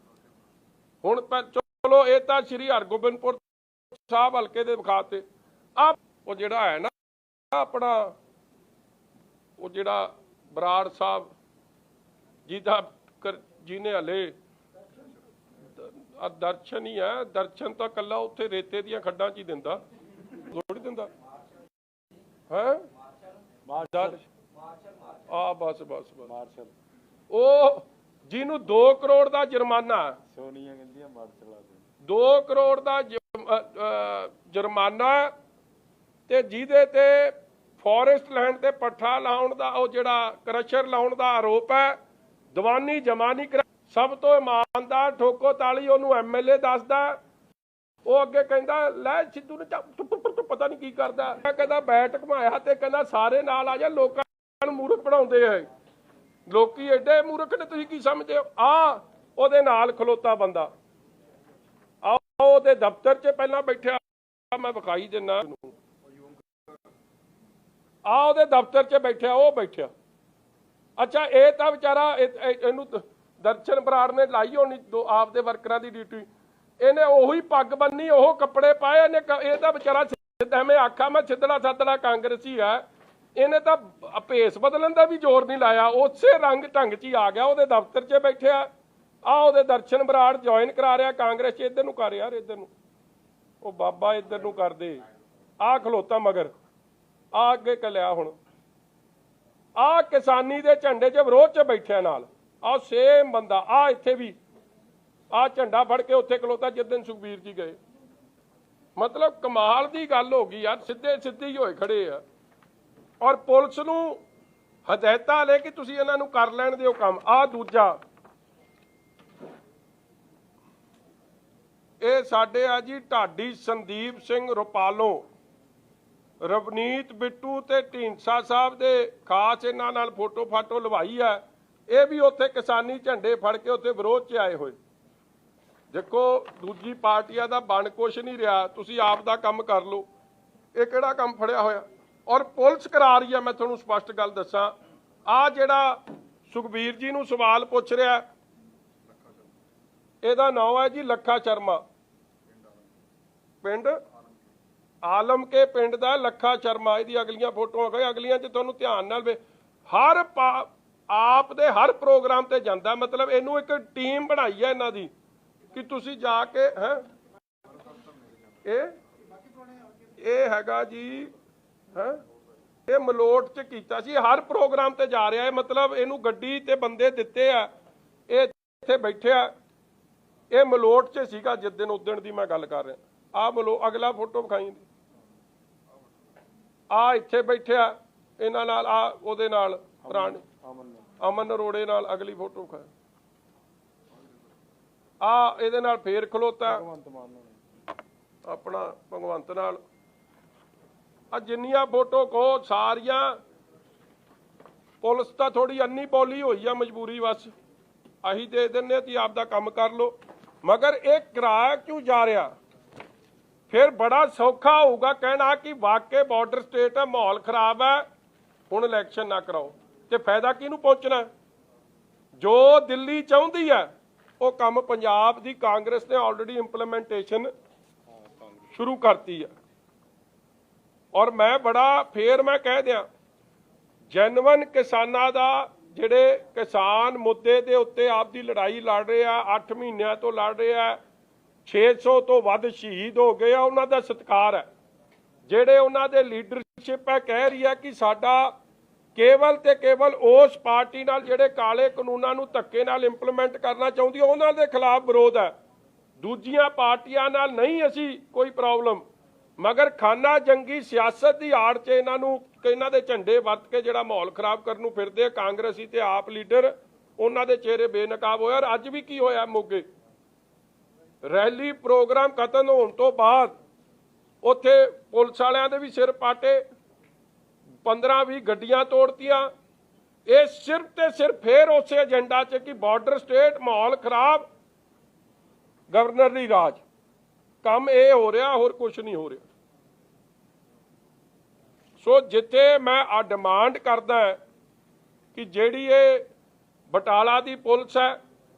ਹੁਣ ਚਲੋ, ਇਹ ਤਾਂ ਸ਼੍ਰੀ ਹਰਗੋਬਿੰਦਪੁਰ ਸਾਹਿਬ ਹਲਕੇ ਦੇ ਵਿਖਾਤੇ। ਆ ਉਹ ਜਿਹੜਾ ਹੈ ਨਾ ਆਪਣਾ, ਉਹ ਜਿਹੜਾ ਬਰਾੜ ਸਾਹਿਬ ਜਿਹਨੇ ਹਲੇ ਦਰਸ਼ਨ ਹੀ ਹੈ, ਦਰਸ਼ਨ ਤਾਂ ਕੱਲਾ ਉੱਥੇ ਰੇਤੇ ਦੀਆਂ ਖੱਡਾਂ 'ਚ ਹੀ ਦਿੰਦਾ, ਥੋੜੀ ਦਿੰਦਾ ਹੈ। ਆ ਬਸ ਮਾਰਸ਼ਲ, ਉਹ ਜਿਹਨੂੰ 2 ਕਰੋੜ ਦਾ ਜੁਰਮਾਨਾ, ਸੋਨੀਆ ਕਹਿੰਦੀ 2 ਕਰੋੜ ਦਾ ਜੁਰਮਾਨਾ, ਤੇ ਜਿਹਦੇ ਤੇ ਫੋਰੈਸਟ ਲੈਂਡ ਤੇ ਪੱਠਾ ਲਾਉਣ ਦਾ, ਉਹ ਜਿਹੜਾ ਕਰਸ਼ਰ ਲਾਉਣ ਦਾ ਆਰੋਪ ਹੈ, ਦੀਵਾਨੀ ਜਮਾ ਨਹੀਂ ਕਰਾ। ਸਭ ਤੋਂ ਇਮਾਨਦਾਰ ਠੋਕੋ ਤਾਲੀ ਉਹਨੂੰ ਐਮਐਲਏ ਦੱਸਦਾ। ਉਹ ਅੱਗੇ ਕਹਿੰਦਾ ਲੈ ਸਿੱਧੂ ਨੇ ਪਤਾ ਨਹੀਂ ਕੀ ਕਰਦਾ, ਕਹਿੰਦਾ ਬੈਟ ਘੁਮਾਇਆ ਤੇ ਕਹਿੰਦਾ ਸਾਰੇ ਨਾਲ ਆ ਜਾ, ਲੋਕਾਂ ਨੂੰ ਮੂਰਖ ਬਣਾਉਂਦੇ ਆ ਲੋਕੀ, ਐਡੇ ਮੂਰਖ ਨੇ, ਤੁਸੀਂ ਕੀ ਸਮਝਦੇ ਹੋ? ਆ ਉਹਦੇ ਨਾਲ ਖਲੋਤਾ ਬੰਦਾ, ਆ ਉਹਦੇ ਦਫ਼ਤਰ 'ਚ ਪਹਿਲਾਂ ਬੈਠਿਆ, ਮੈਂ ਵਿਖਾਈ ਦਿੰਦਾ। ਆ ਉਹਦੇ ਦਫ਼ਤਰ 'ਚ ਬੈਠਿਆ, ਉਹ ਬੈਠਿਆ। ਅੱਛਾ, ਇਹ ਤਾਂ ਵਿਚਾਰਾ ਇਹਨੂੰ ਦਰਸ਼ਨ ਬਰਾੜ ਨੇ ਲਾਈ ਹੋਣੀ ਆਪਦੇ ਵਰਕਰਾਂ ਦੀ ਡਿਊਟੀ। ਇਹਨੇ ਉਹੀ ਪੱਗ ਬੰਨੀ, ਉਹ ਕੱਪੜੇ ਪਾਏ, ਇਹਨੇ ਇਹ ਤਾਂ ਵਿਚਾਰਾ ਐਵੇਂ ਆਖਾ ਮੈਂ ਸਿੱਧੜਾ ਸਾਧੜਾ ਕਾਂਗਰਸੀ ਆ। ਇਹਨੇ ਤਾਂ ਭੇਸ ਬਦਲਣ ਦਾ ਵੀ ਜ਼ੋਰ ਨਹੀਂ ਲਾਇਆ, ਉਸੇ ਰੰਗ ਢੰਗ 'ਚ ਹੀ ਆ ਗਿਆ, ਉਹਦੇ ਦਫ਼ਤਰ 'ਚ ਬੈਠਿਆ। ਆ ਉਹਦੇ ਦਰਸ਼ਨ ਬਰਾੜ ਜੁਆਇਨ ਕਰਾ ਰਿਹਾ ਕਾਂਗਰਸ 'ਚ। ਇੱਧਰ ਨੂੰ ਕਰ ਯਾਰ, ਇੱਧਰ ਨੂੰ, ਉਹ ਬਾਬਾ ਇੱਧਰ ਨੂੰ ਕਰਦੇ। ਆ ਖਲੋਤਾ ਮਗਰ, ਆ ਅੱਗੇ ਕੱਲਿਆ। ਹੁਣ ਆ ਕਿਸਾਨੀ ਦੇ ਝੰਡੇ 'ਚ ਵਿਰੋਧ 'ਚ ਬੈਠਿਆ ਨਾਲ, ਆ ਸੇਮ ਬੰਦਾ। ਆ ਇੱਥੇ ਵੀ ਆ ਝੰਡਾ ਫੜ ਕੇ ਉੱਥੇ ਖਲੋਤਾ ਜਿੱਦਣ ਸੁਖਬੀਰ ਜੀ ਗਏ। ਮਤਲਬ ਕਮਾਲ ਦੀ ਗੱਲ ਹੋ ਗਈ ਯਾਰ, ਸਿੱਧੇ ਹੀ ਹੋਏ ਖੜੇ ਆ। ਔਰ ਪੁਲਿਸ ਨੂੰ ਹਦਾਇਤਾਂ ਲੈ ਕੇ ਤੁਸੀਂ ਇਹਨਾਂ ਨੂੰ ਕਰ ਲੈਣ ਦਿਓ ਕੰਮ। ਆ ਦੂਜਾ, ਇਹ ਸਾਡੇ ਆ ਜੀ ਢਾਡੀ ਸੰਦੀਪ ਸਿੰਘ ਰੁਪਾਲੋਂ, ਰਵਨੀਤ ਬਿੱਟੂ ਤੇ ਢੀਂਡਸਾ ਸਾਹਿਬ ਦੇ ਖਾਸ ਇਹਨਾਂ ਨਾਲ ਫੋਟੋ ਫਾਟੋ ਲਵਾਈ ਹੈ। ਇਹ ਵੀ ਉੱਥੇ ਕਿਸਾਨੀ ਝੰਡੇ ਫੜ ਕੇ ਉੱਥੇ ਵਿਰੋਧ 'ਚ ਆਏ ਹੋਏ। ਦੇਖੋ ਦੂਜੀ ਪਾਰਟੀਆਂ ਦਾ ਬਣ ਕੁਛ ਨਹੀਂ ਰਿਹਾ, ਤੁਸੀਂ ਆਪ ਦਾ ਕੰਮ ਕਰ ਲਓ। ਇਹ ਕਿਹੜਾ ਕੰਮ ਫੜਿਆ ਹੋਇਆ? और पुलिस करा रही है। मैं तुहानूं स्पष्ट गल दसां, आ जिहड़ा सुखबीर जी नूं सवाल पुछ रहा, इहदा नाम है जी लखा शर्मा, पिंड आलम के पिंड दा लखा शर्मा। इहदी अगलियां फोटोआं कहे, अगलियां च तुहानूं ध्यान नाल वे हर आप दे हर प्रोग्राम ते जांदा। मतलब इहनूं एक टीम बनाई है इन्हां दी कि तुसीं जाके हैं ये हैगा जी है ये मलोट च कीता सी, हर प्रोग्राम ते जा रहा है। मतलब इनू गड्डी ते बंदे दिते आ, ये इत्थे बैठे आ, ये मलोट च सीगा जिस दिन उस दिन दी मैं गल कर रहा। आ मलो अगला फोटो विखाई, आ इत्थे बैठे आ इन्हां नाल, आ ओहदे नाल पुराने अमन अरोड़े नाल। अगली फोटो विखाई, आ इहदे नाल फेर खलोता अपना भगवंत नाल। जिन्नियां फोटो कहो सारियां पुलिस तो थोड़ी अन्नी पौली हुई है, मजबूरी बस अही दे देने कि आपदा काम कर लो। मगर एक कराया क्यों जा रहा? फिर बड़ा सौखा होगा कहना कि वाकई बॉर्डर स्टेट है, माहौल खराब है, हुण इलैक्शन ना कराओ, तो फायदा किहनूं पहुंचना? जो दिल्ली चाहुंदी है वो काम पंजाब दी कांग्रेस ने ऑलरेडी इंप्लीमेंटेशन शुरू करती है। और मैं बड़ा फिर मैं कह दिया, जैनवन किसानां दा जिहड़े किसान मुद्दे दे उत्ते आपदी लड़ाई लड़ रहे हैं, 8 महीनों तो लड़ रहे हैं, 600 तो वध शहीद हो गए, उन्हां दा सत्कार है। जिहड़े उन्हां दे लीडरशिप है कह रही है कि साडा केवल ते केवल उस पार्टी नाल जिहड़े काले कानूनां नूं धक्के नाल इंप्लीमेंट करना चाहुंदी उन्हां दे खिलाफ विरोध है, दूजियां पार्टियां नाल नहीं असीं कोई प्रॉब्लम। मगर खाना जंगी सियासत की आड़ च इन्हां दे झंडे वरत के जिहड़ा माहौल खराब करन नूं फिरदे कांग्रेसी ते आप लीडर, उन्हां दे चेहरे बेनकाब होए। और अज भी की होया मोगे रैली प्रोग्राम खत्म होने तो बाद उत्थे पुलिस वालियां दे भी सिर पाटे, 15-20 गड्डियां तोड़तियां। ये सिर्फ ते सिर्फ फिर उस एजेंडा च कि बॉर्डर स्टेट माहौल खराब, गवर्नर दी राज, काम ये हो रहा, होर कुछ नहीं हो रहा। सो जिथे मैं आ डिमांड करदा है कि जिहड़ी ये बटाला दी पुलिस है,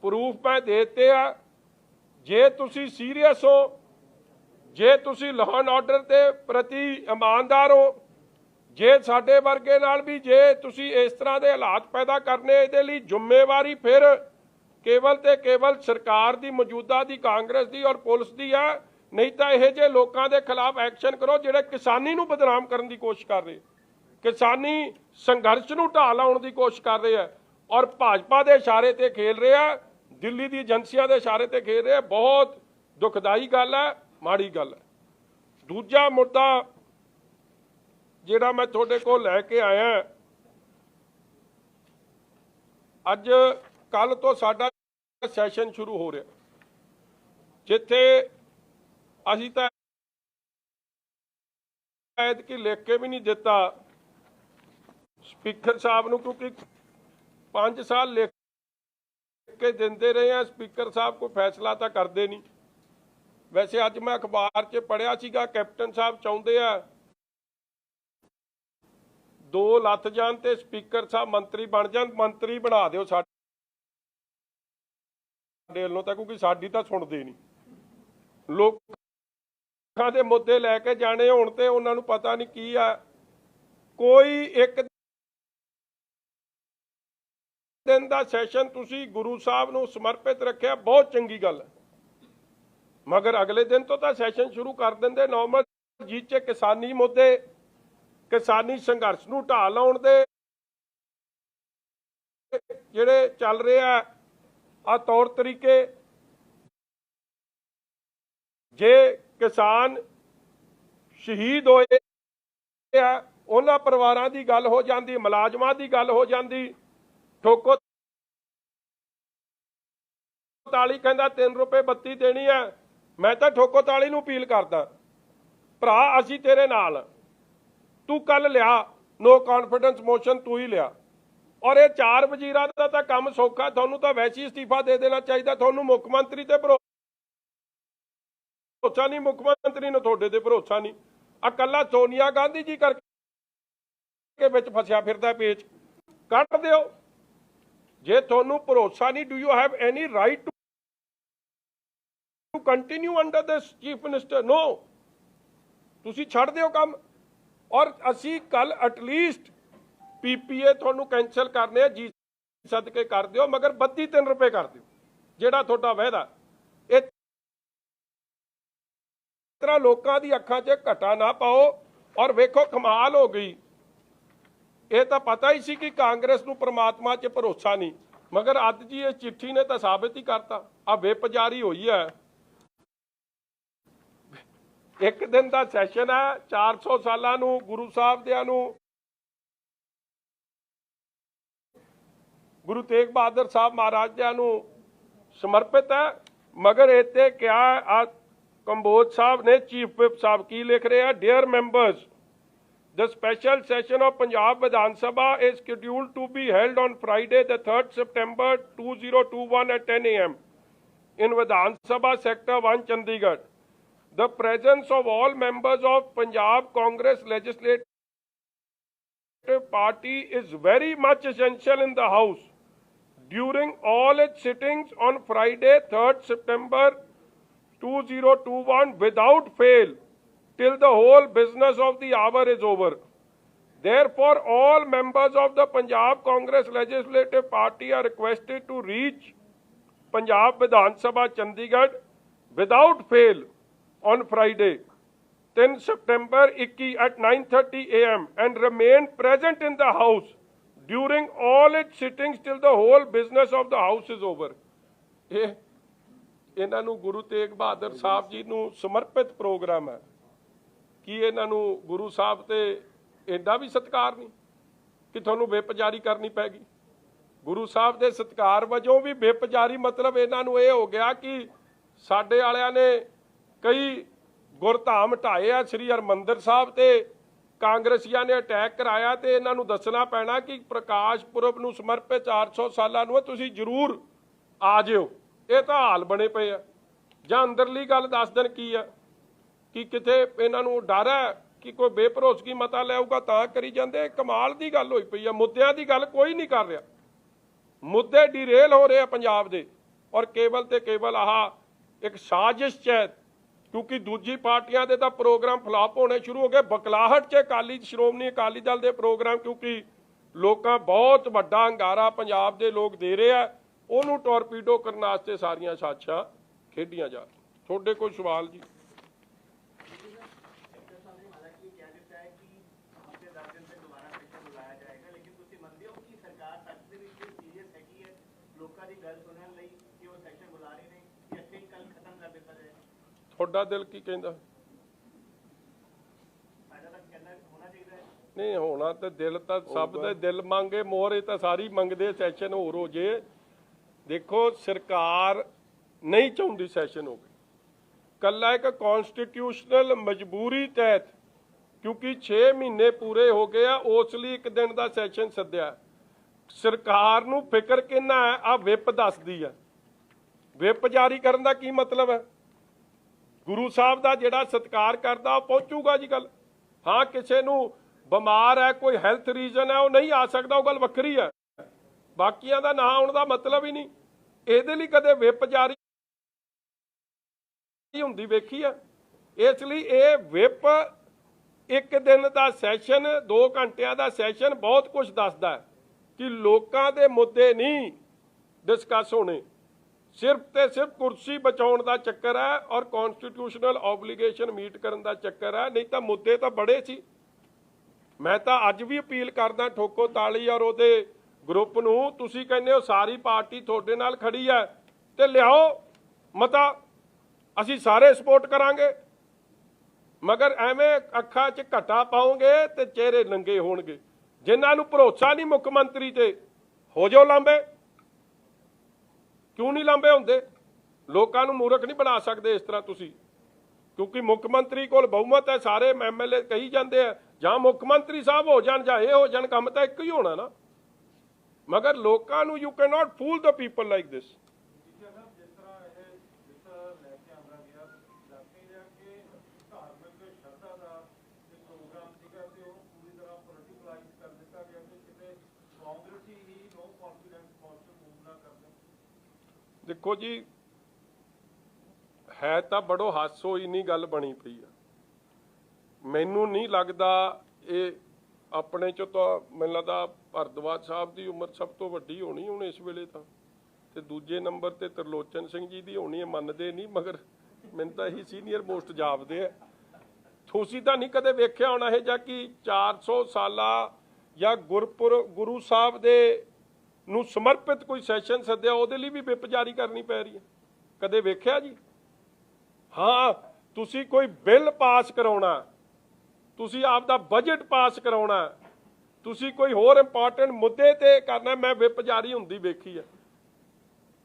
प्रूफ मैं देते हैं, जे तुसी सीरीयस हो, जे तुसी लॉ एंड ऑर्डर के प्रति ईमानदार हो, जे साडे वर्गे नाल भी जे तुसी इस तरह के हालात पैदा करने, इहदे लई जिम्मेवारी फिर केवल ते केवल सरकार दी, मौजूदा दी, कांग्रेस दी और पुलिस दी है। नहीं तो यह जे लोगों के खिलाफ एक्शन करो जिहड़े किसानी नूं बदनाम करने की कोशिश कर रहे, किसानी संघर्ष नूं ढाह लाउण दी कोशिश कर रहे हैं और भाजपा के इशारे ते खेल रहे हैं, दिल्ली दी एजेंसियां के इशारे ते खेल रहे हैं। बहुत दुखदाई गल है, माड़ी गल है। दूजा मुद्दा जिहड़ा मैं तुहाडे कोल लैके आया, अज कल तो साडा सैशन शुरू हो रहा, जिथे असीं तां ऐतकी लिख के भी नहीं दिता स्पीकर साहब नूं, क्योंकि 5 साल लिख के दिंदे रहे हैं, स्पीकर साहब कोई फैसला तो करते नहीं। वैसे अज मैं अखबार च पढ़िया सीगा, कैप्टन साहब चाहुंदे आ 2 लथ जान ते स्पीकर साहब मंत्री बन जान, मंत्री बना दिओ साडे वल्लों तां, क्योंकि साडी तां सुणदे नहीं। लोकां दे मुद्दे लैके जाने होण ते उन्हां नूं पता नहीं की आ। कोई एक दिन दा सैशन तुसी गुरु साहब नूं समर्पित रखिया, बहुत चंगी गल है, मगर अगले दिन तो सैशन शुरू कर देंदे नॉर्मल जी च किसानी मुद्दे, किसानी संघर्ष नूं ढाह लाउण दे जिहड़े चल रहे आ तौर तरीके। जे किसान शहीद होए उन्हां परिवारां दी गल हो जांदी, मुलाजमां दी गल हो जांदी, ठोको ताली कहंदा 3 रुपए बत्ती देनी है। मैं तो ठोको ताली नूं अपील करदा, भरा असीं तेरे नाल, तू कल लिया नो कॉन्फिडेंस मोशन, तू ही लिया। और ये 4 वजीरां दा तां काम सौखा, तुहानूं तां वैसे ही इस्तीफा दे देना चाहिए। तुहानूं मुख मंत्री ते भरोसा नहीं, मुख्यमंत्री ने तुहाडे ते भरोसा नहीं। आ कल्ला सोनिया गांधी जी करके के विच फसिया फिरदा पेच कट दिओ। जे तुहानू भरोसा नहीं, do you have any right to continue under this chief minister? No, तुसी छड़ दिओ काम। और असी कल एटलीस्ट पीपीए तुहानू कैंसल करने जी सदके कर दिओ, मगर 32 रुपए कर दिओ जिहड़ा तुहाडा वायदा। इस तरह लोकां दी अखां 'च घटा ना पाओ। और वेखो कमाल हो गई, ये तो पता ही सी कि कांग्रेस नूं परमात्मा 'च भरोसा नहीं, मगर अज जी इस चिट्ठी ने तो साबित ही करता। आ विप जारी हुई है, एक दिन का सैशन है, 400 सालां नूं गुरु साहब दियां नूं गुरु तेग बहादुर साहब महाराज दियां नूं समर्पित है। मगर इत्थे क्या आ कंबोज साहब ने चीफ विप साहब की लिख रहे हैं? Dear members, the special session of Punjab Vidhan Sabha is scheduled to be held on Friday the 3rd September 2021 at 10 AM in Vidhan Sabha Sector 1 Chandigarh. The presence of all members of Punjab Congress Legislative Party is very much essential in the House during all its sittings on Friday 3rd September 2021 without fail till the whole business of the hour is over. Therefore, all members of the Punjab Congress Legislative Party are requested to reach Punjab Vidhan Sabha Chandigarh without fail on Friday 10 September 21 at 9:30 AM and remain present in the House during all its sittings till the whole business of the House is over. ਇਹਨਾਂ ਨੂੰ ਗੁਰੂ ਤੇਗ ਬਹਾਦਰ ਸਾਹਿਬ ਜੀ ਨੂੰ ਸਮਰਪਿਤ programme ਹੈ ਕਿ ਇਹਨਾਂ ਨੂੰ ਗੁਰੂ ਸਾਹਿਬ ਤੇ ਐਡਾ ਵੀ ਸਤਿਕਾਰ ਨਹੀਂ ਕਿ ਤੁਹਾਨੂੰ ਵਿਪ ਜਾਰੀ ਕਰਨੀ ਪੈਗੀ? ਗੁਰੂ ਸਾਹਿਬ ਦੇ ਸਤਿਕਾਰ ਵਜੋਂ ਵੀ ਵਿਪ ਜਾਰੀ ਮਤਲਬ ਇਹਨਾਂ ਨੂੰ ਇਹ ਹੋ ਗਿਆ ਕਿ ਸਾਡੇ ਵਾਲਿਆਂ ਨੇ ਕਈ ਗੁਰਧਾਮ ਢਾਏ ਆ, ਸ੍ਰੀ ਹਰਿਮੰਦਰ ਸਾਹਿਬ ਤੇ ਕਾਂਗਰਸੀਆਂ ਨੇ ਅਟੈਕ ਕਰਾਇਆ, ਤੇ ਇਹਨਾਂ ਨੂੰ ਦੱਸਣਾ ਪੈਣਾ ਕਿ ਪ੍ਰਕਾਸ਼ ਪੁਰਬ ਨੂੰ ਸਮਰਪਿਤ 400 ਸਾਲਾਂ ਨੂੰ ਤੁਸੀਂ ਜ਼ਰੂਰ ਆ ਜਿਓ। ਇਹ ਤਾਂ ਹਾਲ ਬਣੇ ਪਏ ਆ। ਜਾਂ ਅੰਦਰਲੀ ਗੱਲ ਦੱਸ ਦੇਣ ਕੀ ਆ ਕਿ ਕਿਤੇ ਇਹਨਾਂ ਨੂੰ ਡਰ ਹੈ ਕਿ ਕੋਈ ਬੇਭਰੋਸਗੀ ਮਤਾ ਲਿਆਊਗਾ ਤਾਂ ਕਰੀ ਜਾਂਦੇ। ਕਮਾਲ ਦੀ ਗੱਲ ਹੋਈ ਪਈ ਆ। ਮੁੱਦਿਆਂ ਦੀ ਗੱਲ ਕੋਈ ਨਹੀਂ ਕਰ ਰਿਹਾ, ਮੁੱਦੇ ਡਿਰੇਲ ਹੋ ਰਹੇ ਆ ਪੰਜਾਬ ਦੇ। ਔਰ ਕੇਵਲ ਤੇ ਕੇਵਲ ਆਹ ਇੱਕ ਸਾਜ਼ਿਸ਼ ਚ, ਕਿਉਂਕਿ ਦੂਜੀ ਪਾਰਟੀਆਂ ਦੇ ਤਾਂ ਪ੍ਰੋਗਰਾਮ ਫਲਾਪ ਹੋਣੇ ਸ਼ੁਰੂ ਹੋ ਗਏ। ਬਕਲਾਹਟ 'ਚ ਸ਼੍ਰੋਮਣੀ ਅਕਾਲੀ ਦਲ ਦੇ ਪ੍ਰੋਗਰਾਮ, ਕਿਉਂਕਿ ਲੋਕਾਂ ਬਹੁਤ ਵੱਡਾ ਹੰਗਾਰਾ ਪੰਜਾਬ ਦੇ ਲੋਕ ਦੇ ਰਹੇ ਆ, ਉਹਨੂੰ ਟੋਰਪੀਡੋ ਕਰਨ ਵਾਸਤੇ ਸਾਰੀਆਂ ਸਾਜ਼ਿਸ਼ਾਂ ਖੇਡੀਆਂ ਜਾ ਰਹੀਆਂ। ਤੁਹਾਡੇ ਕੋਈ ਸਵਾਲ ਜੀ? ਤੁਹਾਡਾ ਦਿਲ ਕੀ ਕਹਿੰਦਾ? नहीं होना तो दिल तो सब दे दिल मंगे मोहर, तो सारी मंगते सैशन होर हो जे। देखो सरकार नहीं चाहती सैशन हो गई, कला एक कॉन्स्टिट्यूशनल मजबूरी तहत, क्योंकि 6 महीने पूरे हो गए आ, उस लिए एक दिन का सैशन सद्या। सरकार नूं फिक्र किन्ना है? आ विप दसदी है। विप जारी करने का की मतलब है? गुरु साहब का जिहड़ा सत्कार करता पहुंचूगा जी गल। हाँ किसी नूं बिमार है, कोई हैल्थ रीजन है, वो नहीं आ सकता, वो गल वक्री है। बाकियां दा ना आउण दा मतलब ही नहीं। इहदे लई कदे विप जारी हुंदी वेखी है? इसलिए ये विप एक दिन का सैशन, 2 घंटिया का सैशन बहुत कुछ दसदा है कि लोकां दे मुद्दे नहीं डिस्कस होने, सिर्फ ते सिर्फ कुर्सी बचाउण दा चक्कर है और कॉन्स्टिट्यूशनल ऑबलीगेशन मीट करन दा चक्कर है। नहीं तो मुद्दे तो बड़े सी। मैं तो अज भी अपील करदा ठोको ताली और उहदे ग्रुप नूं, तुसीं कहंदे हो सारी पार्टी तुहाडे नाल खड़ी है, ते लियाओ मता, असीं सारे सपोर्ट करांगे। मगर एवें अखां 'च घटा पाओगे ते चेहरे नंगे होणगे। जिन्हां नूं भरोसा नहीं मुख मंत्री ते, हो जाओ लांबे। क्यों नहीं लांबे हुंदे? लोकां नूं मूर्ख नहीं बना सकदे इस तरह तुसीं, क्योंकि मुख मंत्री कोल बहुमत है, सारे MLA कही जाते हैं ਜਾਂ ਮੁੱਖ ਮੰਤਰੀ ਸਾਹਿਬ ਹੋ ਜਾਣ ਜਾਂ ਇਹ ਹੋ ਜਾਣ, ਕੰਮ ਤਾਂ ਇੱਕ ਹੀ ਹੋਣਾ ਨਾ। ਮਗਰ ਲੋਕਾਂ ਨੂੰ you can not fool the people like this. देखो जी, है तो बड़ो हासो इन्नी गल बनी पई आ। मैनू नहीं लगता ये अपने चो तो मैनूं लगदा भारद्वाज साहब की उम्र सब तो वड्डी होनी हुण इस वेले तां, ते दूजे नंबर ते तरलोचन सिंह जी की होनी है, मनदे नहीं मगर मैनूं तां यही सीनियर मोस्ट जापदे है। तुसीं तां नहीं कदे वेख्या होना है जा कि 400 साला या गुरु साहब दे नूं समर्पित कोई सैशन सद्या उहदे लई भी विप जारी करनी पै रही है, कदे वेख्या जी? हाँ, तुसीं कोई बिल पास कराउणा, तुसीं आपदा बजट पास कराउणा, तुसीं कोई होर इंपॉर्टेंट मुद्दे ते करना, मैं विप जारी हुंदी वेखी है।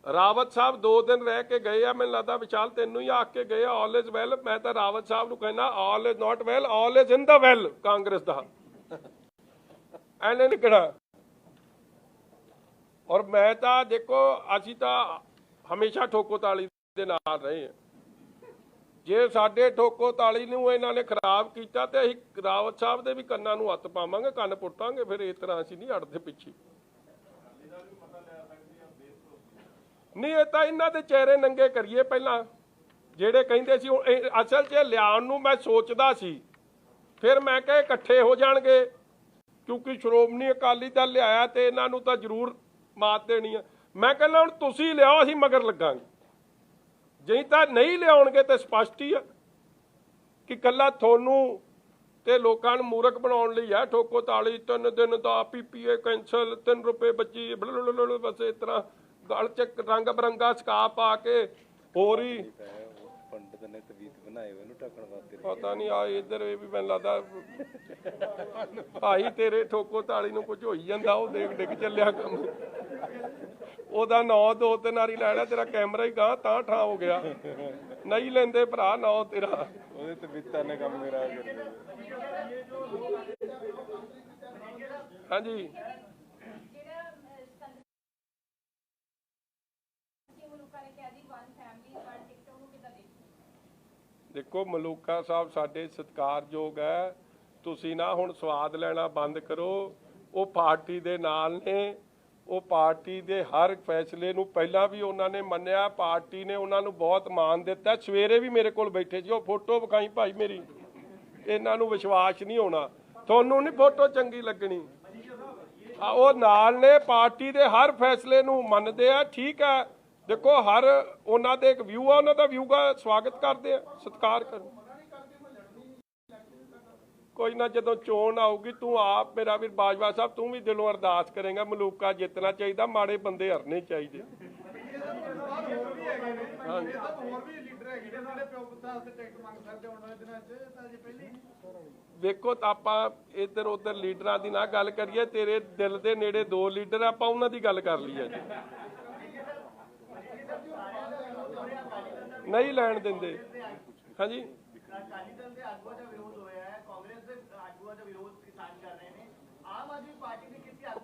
रावत साहब 2 दिन रह के गए आ, मैनूं लगदा विशाल तैनूं ही आख के गए ऑल इज वैल। मैं तो रावत साहब नूं कहना all is not well, all is in the well Congress दा ऐने निकलना। और मैं तो देखो असीं तो हमेशा ठोको ताली दे नाल रहे हैं। जे साडे ठोको ताली नूं इन्हां ने खराब कीता ते असीं रावत साहब दे भी कन्नां नूं हत्थ पावांगे, कंन पुट्टांगे, फिर इस तरह असीं नहीं हटदे पिछे। नहीं ये तो इन्हां दे चेहरे नंगे करिए पहलां, ਜਿਹੜੇ ਕਹਿੰਦੇ ਸੀ ਅਸਲ 'ਚ ਲਿਆਉਣ ਨੂੰ ਮੈਂ ਸੋਚਦਾ ਸੀ, ਫਿਰ ਮੈਂ ਕਿਹਾ ਇਕੱਠੇ ਹੋ ਜਾਣਗੇ ਕਿਉਂਕਿ ਸ਼੍ਰੋਮਣੀ ਅਕਾਲੀ ਦਲ ਲਿਆਇਆ ਤੇ ਇਹਨਾਂ ਨੂੰ ਤਾਂ ਜ਼ਰੂਰ ਮਾਤ ਦੇਣੀ ਆ। ਮੈਂ ਕਹਿੰਦਾ ਹੁਣ ਤੁਸੀਂ ਲਿਆਓ, ਅਸੀਂ ਮਗਰ ਲੱਗਾਂਗੇ। ਜੇ ਤਾਂ ਨਹੀਂ ਲਿਆਉਣਗੇ ਤੇ ਸਪਸ਼ਟ ਹੀ ਆ ਕਿ ਕੱਲਾ ਤੁਹਾਨੂੰ ਤੇ ਲੋਕਾਂ ਨੂੰ ਮੂਰਖ ਬਣਾਉਣ ਲਈ ਆ। ਠੋਕੋ ਤਾਲੀ 3 ਦਿਨ ਦਾ PPA ਕੈਂਸਲ, 3 ਰੁਪਏ ਬੱਚੀ, ਬਸ ਇਸ ਤਰ੍ਹਾਂ गल च रंग बरंगा स्का पा के होर ही पंडित ने तवीत बनाए हुए ढकण वास्ते पता नहीं आ इधर भी मैनूं लगदा भाई तेरे ठोको ताली नूं कुछ होई जांदा, वो देख डिग चलिया कम ओदा 9-2-3 वारी लैणा, तेरा कैमरा ही गां तां ठा हो गया, नहीं लैंदे भरा 9 तेरा ओदे तवीतां ने काम मेरा हाँ जी। देखो मलूका साहब साडे सत्कारयोग है, तुसी ना हुण स्वाद लेना बंद करो। वो पार्टी दे नाल ने, वो पार्टी दे हर फैसले नूं पहलां भी उन्हां ने मन्निया, पार्टी ने उन्हां नूं बहुत मान दिता। सवेरे भी मेरे कोल बैठे सी, वो फोटो विखाई भाई मेरी, इन्हां नूं विश्वास नहीं होना, तुहानूं नहीं फोटो चंगी लगनी। वो नाल ने पार्टी दे हर फैसले नूं मनदे आ, ठीक है। देखो हर उन्हां दे एक व्यू आ, उन्हां दा व्यू का स्वागत करते हैं, सत्कार कर। कोई ना जदों चोण आऊगी तू आप मेरा वीर बाजवा साहब तू भी दिलों अरदास करेगा, मलूका जितना चाहिए, माड़े बंदे हरने चाहिए। देखो आपां इधर उधर लीडरां दी ना गल करिए, तेरे दिल दे नेड़े 2 लीडर आपां उन्हां दी गल कर लईए जी, नहीं लैण दिंदे। हाँ जी,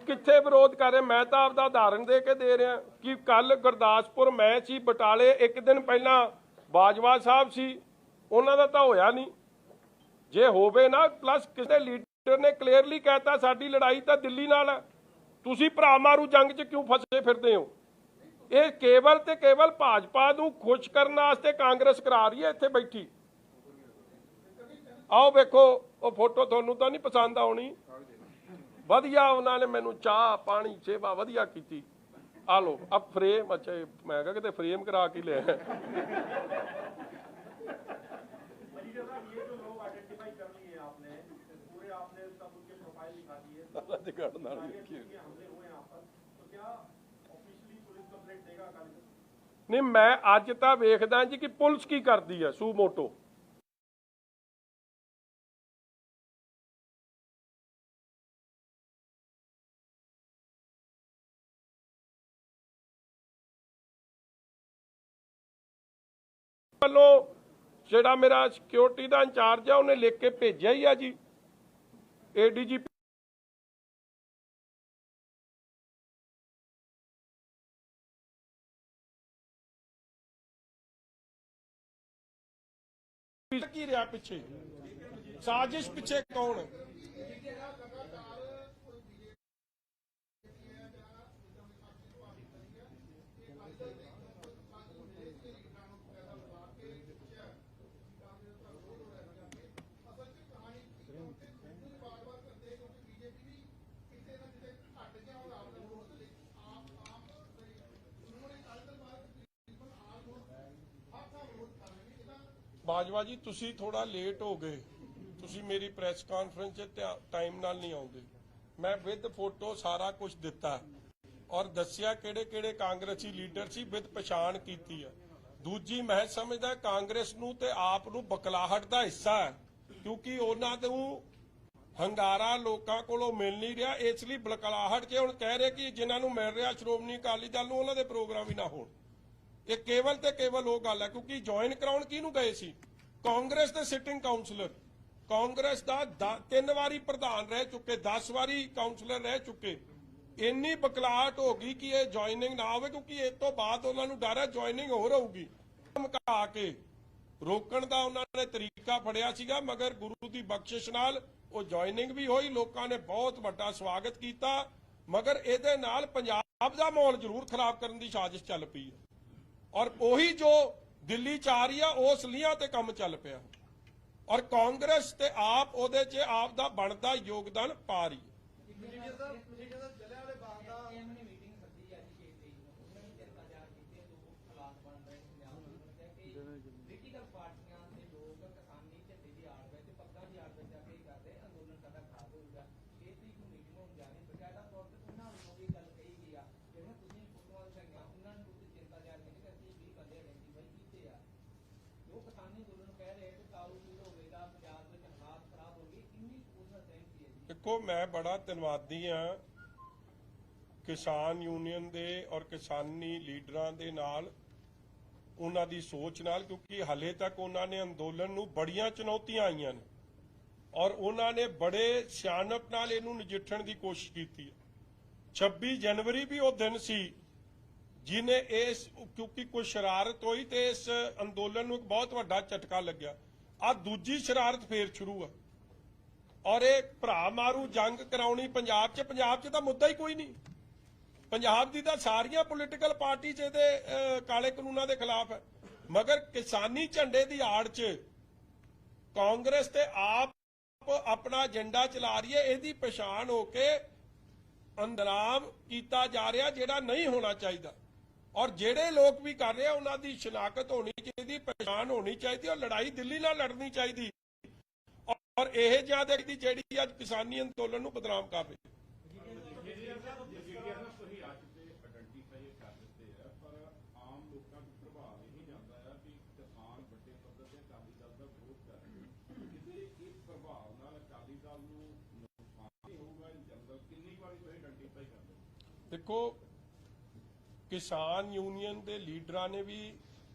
कित्थे विरोध कर रहे? मैं तो आपदा उदाहरण दे के दे रहा कि कल गुरदासपुर मैं सी, बटाले एक दिन पहला बाजवा साहब सी, उन्हां दा तां होया नहीं। जे होवे ना प्लस किसी लीडर ने क्लीयरली कहता साडी लड़ाई तो दिल्ली नाल है, तुसीं भरा मारू जंग च क्यों फसे फिरदे हो? ये केवल ते केवल भाजपा नूं खुश करने वास्ते कांग्रेस करा रही है इत्थे बैठी। आओ वेखो वो फोटो तुहानूं तां नहीं पसंद आउणी, वधिया उन्होंने मैनूं चाह पानी सेवा वधिया कीती। आ लो अब फ्रेम, अच्छा मैं कहा किते फ्रेम करा के लिया नहीं मैं अज तो वेखदा जी कि पुलिस की करती है सू मोटो। ਵੱਲੋਂ ਜਿਹੜਾ ਮੇਰਾ ਸਿਕਿਉਰਿਟੀ ਦਾ ਇੰਚਾਰਜ ਆ ਉਹਨੇ ਲਿਖ ਕੇ ਭੇਜਿਆ ਹੀ ਆ ਜੀ ADGP ਕੀ ਰਿਹਾ ਪਿੱਛੇ ਸਾਜ਼ਿਸ਼ ਪਿੱਛੇ ਕੌਣ ਬਾਜਵਾ ਜੀ ਤੁਸੀਂ ਥੋੜਾ ਲੇਟ ਹੋ ਗਏ। ਤੁਸੀਂ ਮੇਰੀ ਪ੍ਰੈਸ ਕਾਨਫਰੰਸ 'ਚ ਟਾਈਮ ਨਾਲ ਨਹੀਂ ਆਉਂਦੇ। ਮੈਂ ਵਿਦ ਫੋਟੋ ਸਾਰਾ ਕੁਝ ਦਿੱਤਾ ਔਰ ਦੱਸਿਆ ਕਿਹੜੇ ਕਿਹੜੇ ਕਾਂਗਰਸੀ ਲੀਡਰ ਸੀ, ਵਿਦ ਪਛਾਣ ਕੀਤੀ ਹੈ। ਦੂਜੀ ਮੈਂ ਸਮਝਦਾ ਕਾਂਗਰਸ ਨੂੰ ਤੇ ਆਪ ਨੂੰ ਬਕਲਾਹਟ ਦਾ ਹਿੱਸਾ ਹੈ, ਕਿਉਂਕਿ ਉਹਨਾਂ ਨੂੰ ਹੰਗਾਰਾ ਲੋਕਾਂ ਕੋਲੋਂ ਮਿਲ ਨਹੀਂ ਰਿਹਾ, ਇਸ ਲਈ ਬਕਲਾਹਟ 'ਚ ਹੁਣ ਕਹਿ ਰਹੇ ਕਿ ਜਿਨ੍ਹਾਂ ਨੂੰ ਮਿਲ ਰਿਹਾ ਸ਼੍ਰੋਮਣੀ ਅਕਾਲੀ ਦਲ ਨੂੰ ਉਹਨਾਂ ਦੇ ਪ੍ਰੋਗਰਾਮ ਵੀ ਨਾ ਹੋਣ। ਇਹ ਕੇਵਲ ਤੇ ਕੇਵਲ ਉਹ ਗੱਲ ਹੈ, ਕਿਉਂਕਿ ਜੁਆਇਨ ਕਰਾਉਣ ਕਿਹਨੂੰ ਗਏ ਸੀ? ਕਾਂਗਰਸ ਦੇ ਸਿਟਿੰਗ ਕਾਉਂਸਲਰ, ਕਾਂਗਰਸ ਦਾ 3 ਵਾਰੀ ਪ੍ਰਧਾਨ ਰਹਿ ਚੁੱਕੇ, 10 ਵਾਰੀ ਕਾਉਂਸਲਰ ਰਹਿ ਚੁੱਕੇ। ਇੰਨੀ ਬਕਲਾਹਟ ਹੋ ਗਈ ਕਿ ਇਹ ਜੁਆਇਨਿੰਗ ਨਾ ਹੋਵੇ, ਕਿਉਂਕਿ ਇਸ ਤੋਂ ਬਾਅਦ ਉਹਨਾਂ ਨੂੰ ਡਰ ਹੈ ਜੁਆਇਨਿੰਗ ਹੋਰ ਹੋਊਗੀ। ਧਮਕਾ ਕੇ ਰੋਕਣ ਦਾ ਉਹਨਾਂ ਨੇ ਤਰੀਕਾ ਫੜਿਆ ਸੀਗਾ, ਮਗਰ ਗੁਰੂ ਦੀ ਬਖਸ਼ਿਸ਼ ਨਾਲ ਉਹ ਜੁਆਇਨਿੰਗ ਵੀ ਹੋਈ। ਲੋਕਾਂ ਨੇ ਬਹੁਤ ਵੱਡਾ ਸਵਾਗਤ ਕੀਤਾ, ਮਗਰ ਇਹਦੇ ਨਾਲ ਪੰਜਾਬ ਦਾ ਮਾਹੌਲ ਜ਼ਰੂਰ ਖਰਾਬ ਕਰਨ ਦੀ ਸਾਜ਼ਿਸ਼ ਚੱਲ ਪਈ ਹੈ ਔਰ ਉਹੀ ਜੋ ਦਿੱਲੀ ਚ ਆ ਰਹੀ ਆ ਉਸ ਲੀਹਾਂ ਤੇ ਕੰਮ ਚੱਲ ਪਿਆ ਔਰ ਕਾਂਗਰਸ ਤੇ ਆਪ ਉਹਦੇ 'ਚ ਆਪ ਦਾ ਬਣਦਾ ਯੋਗਦਾਨ ਪਾ ਰਹੀ ਹੈ। देखो मैं बड़ा धन्यवादी हाँ किसान यूनियन दे और किसानी लीडरां दे नाल उन्हां दी सोच नाल, क्योंकि हले तक उन्होंने अंदोलन नूं बड़ियां चुनौतियां आईयां ने और उन्होंने बड़े सियाणप नाल इहनूं नजिठण दी कोशिश की है। 26 जनवरी भी वो दिन सी जिन्हें इस क्योंकि कोई शरारत हुई तो इस अंदोलन नूं एक बहुत वड्डा झटका लग्या। आ दूजी शरारत फिर शुरू है और एक भरा मारू जंग कराउणी पंजाब च तां मुद्दा ही कोई नहीं। पंजाब दी तां सारियां पोलिटिकल पार्टी च काले कानूनां दे खिलाफ है, मगर किसानी झंडे दी आड़ च कांग्रेस ते आप अपना एजेंडा चला रही है। इहदी पछाण होके अंदराम कीता जा रहा जिहड़ा नहीं होना चाहिए और जिहड़े लोग भी कर रहे हैं उन्हां दी शनाखत होनी चाहिए, पछाण होनी चाहिए और लड़ाई दिल्ली नाल लड़नी चाहिए और यह ज्यादा ਜਿਹੜੀ ਅੱਜ ਕਿਸਾਨੀ ਅੰਦੋਲਨ ਨੂੰ ਬਦਨਾਮ ਕਰ ਰਹੀ देखो किसान यूनियन के लीडरां ने भी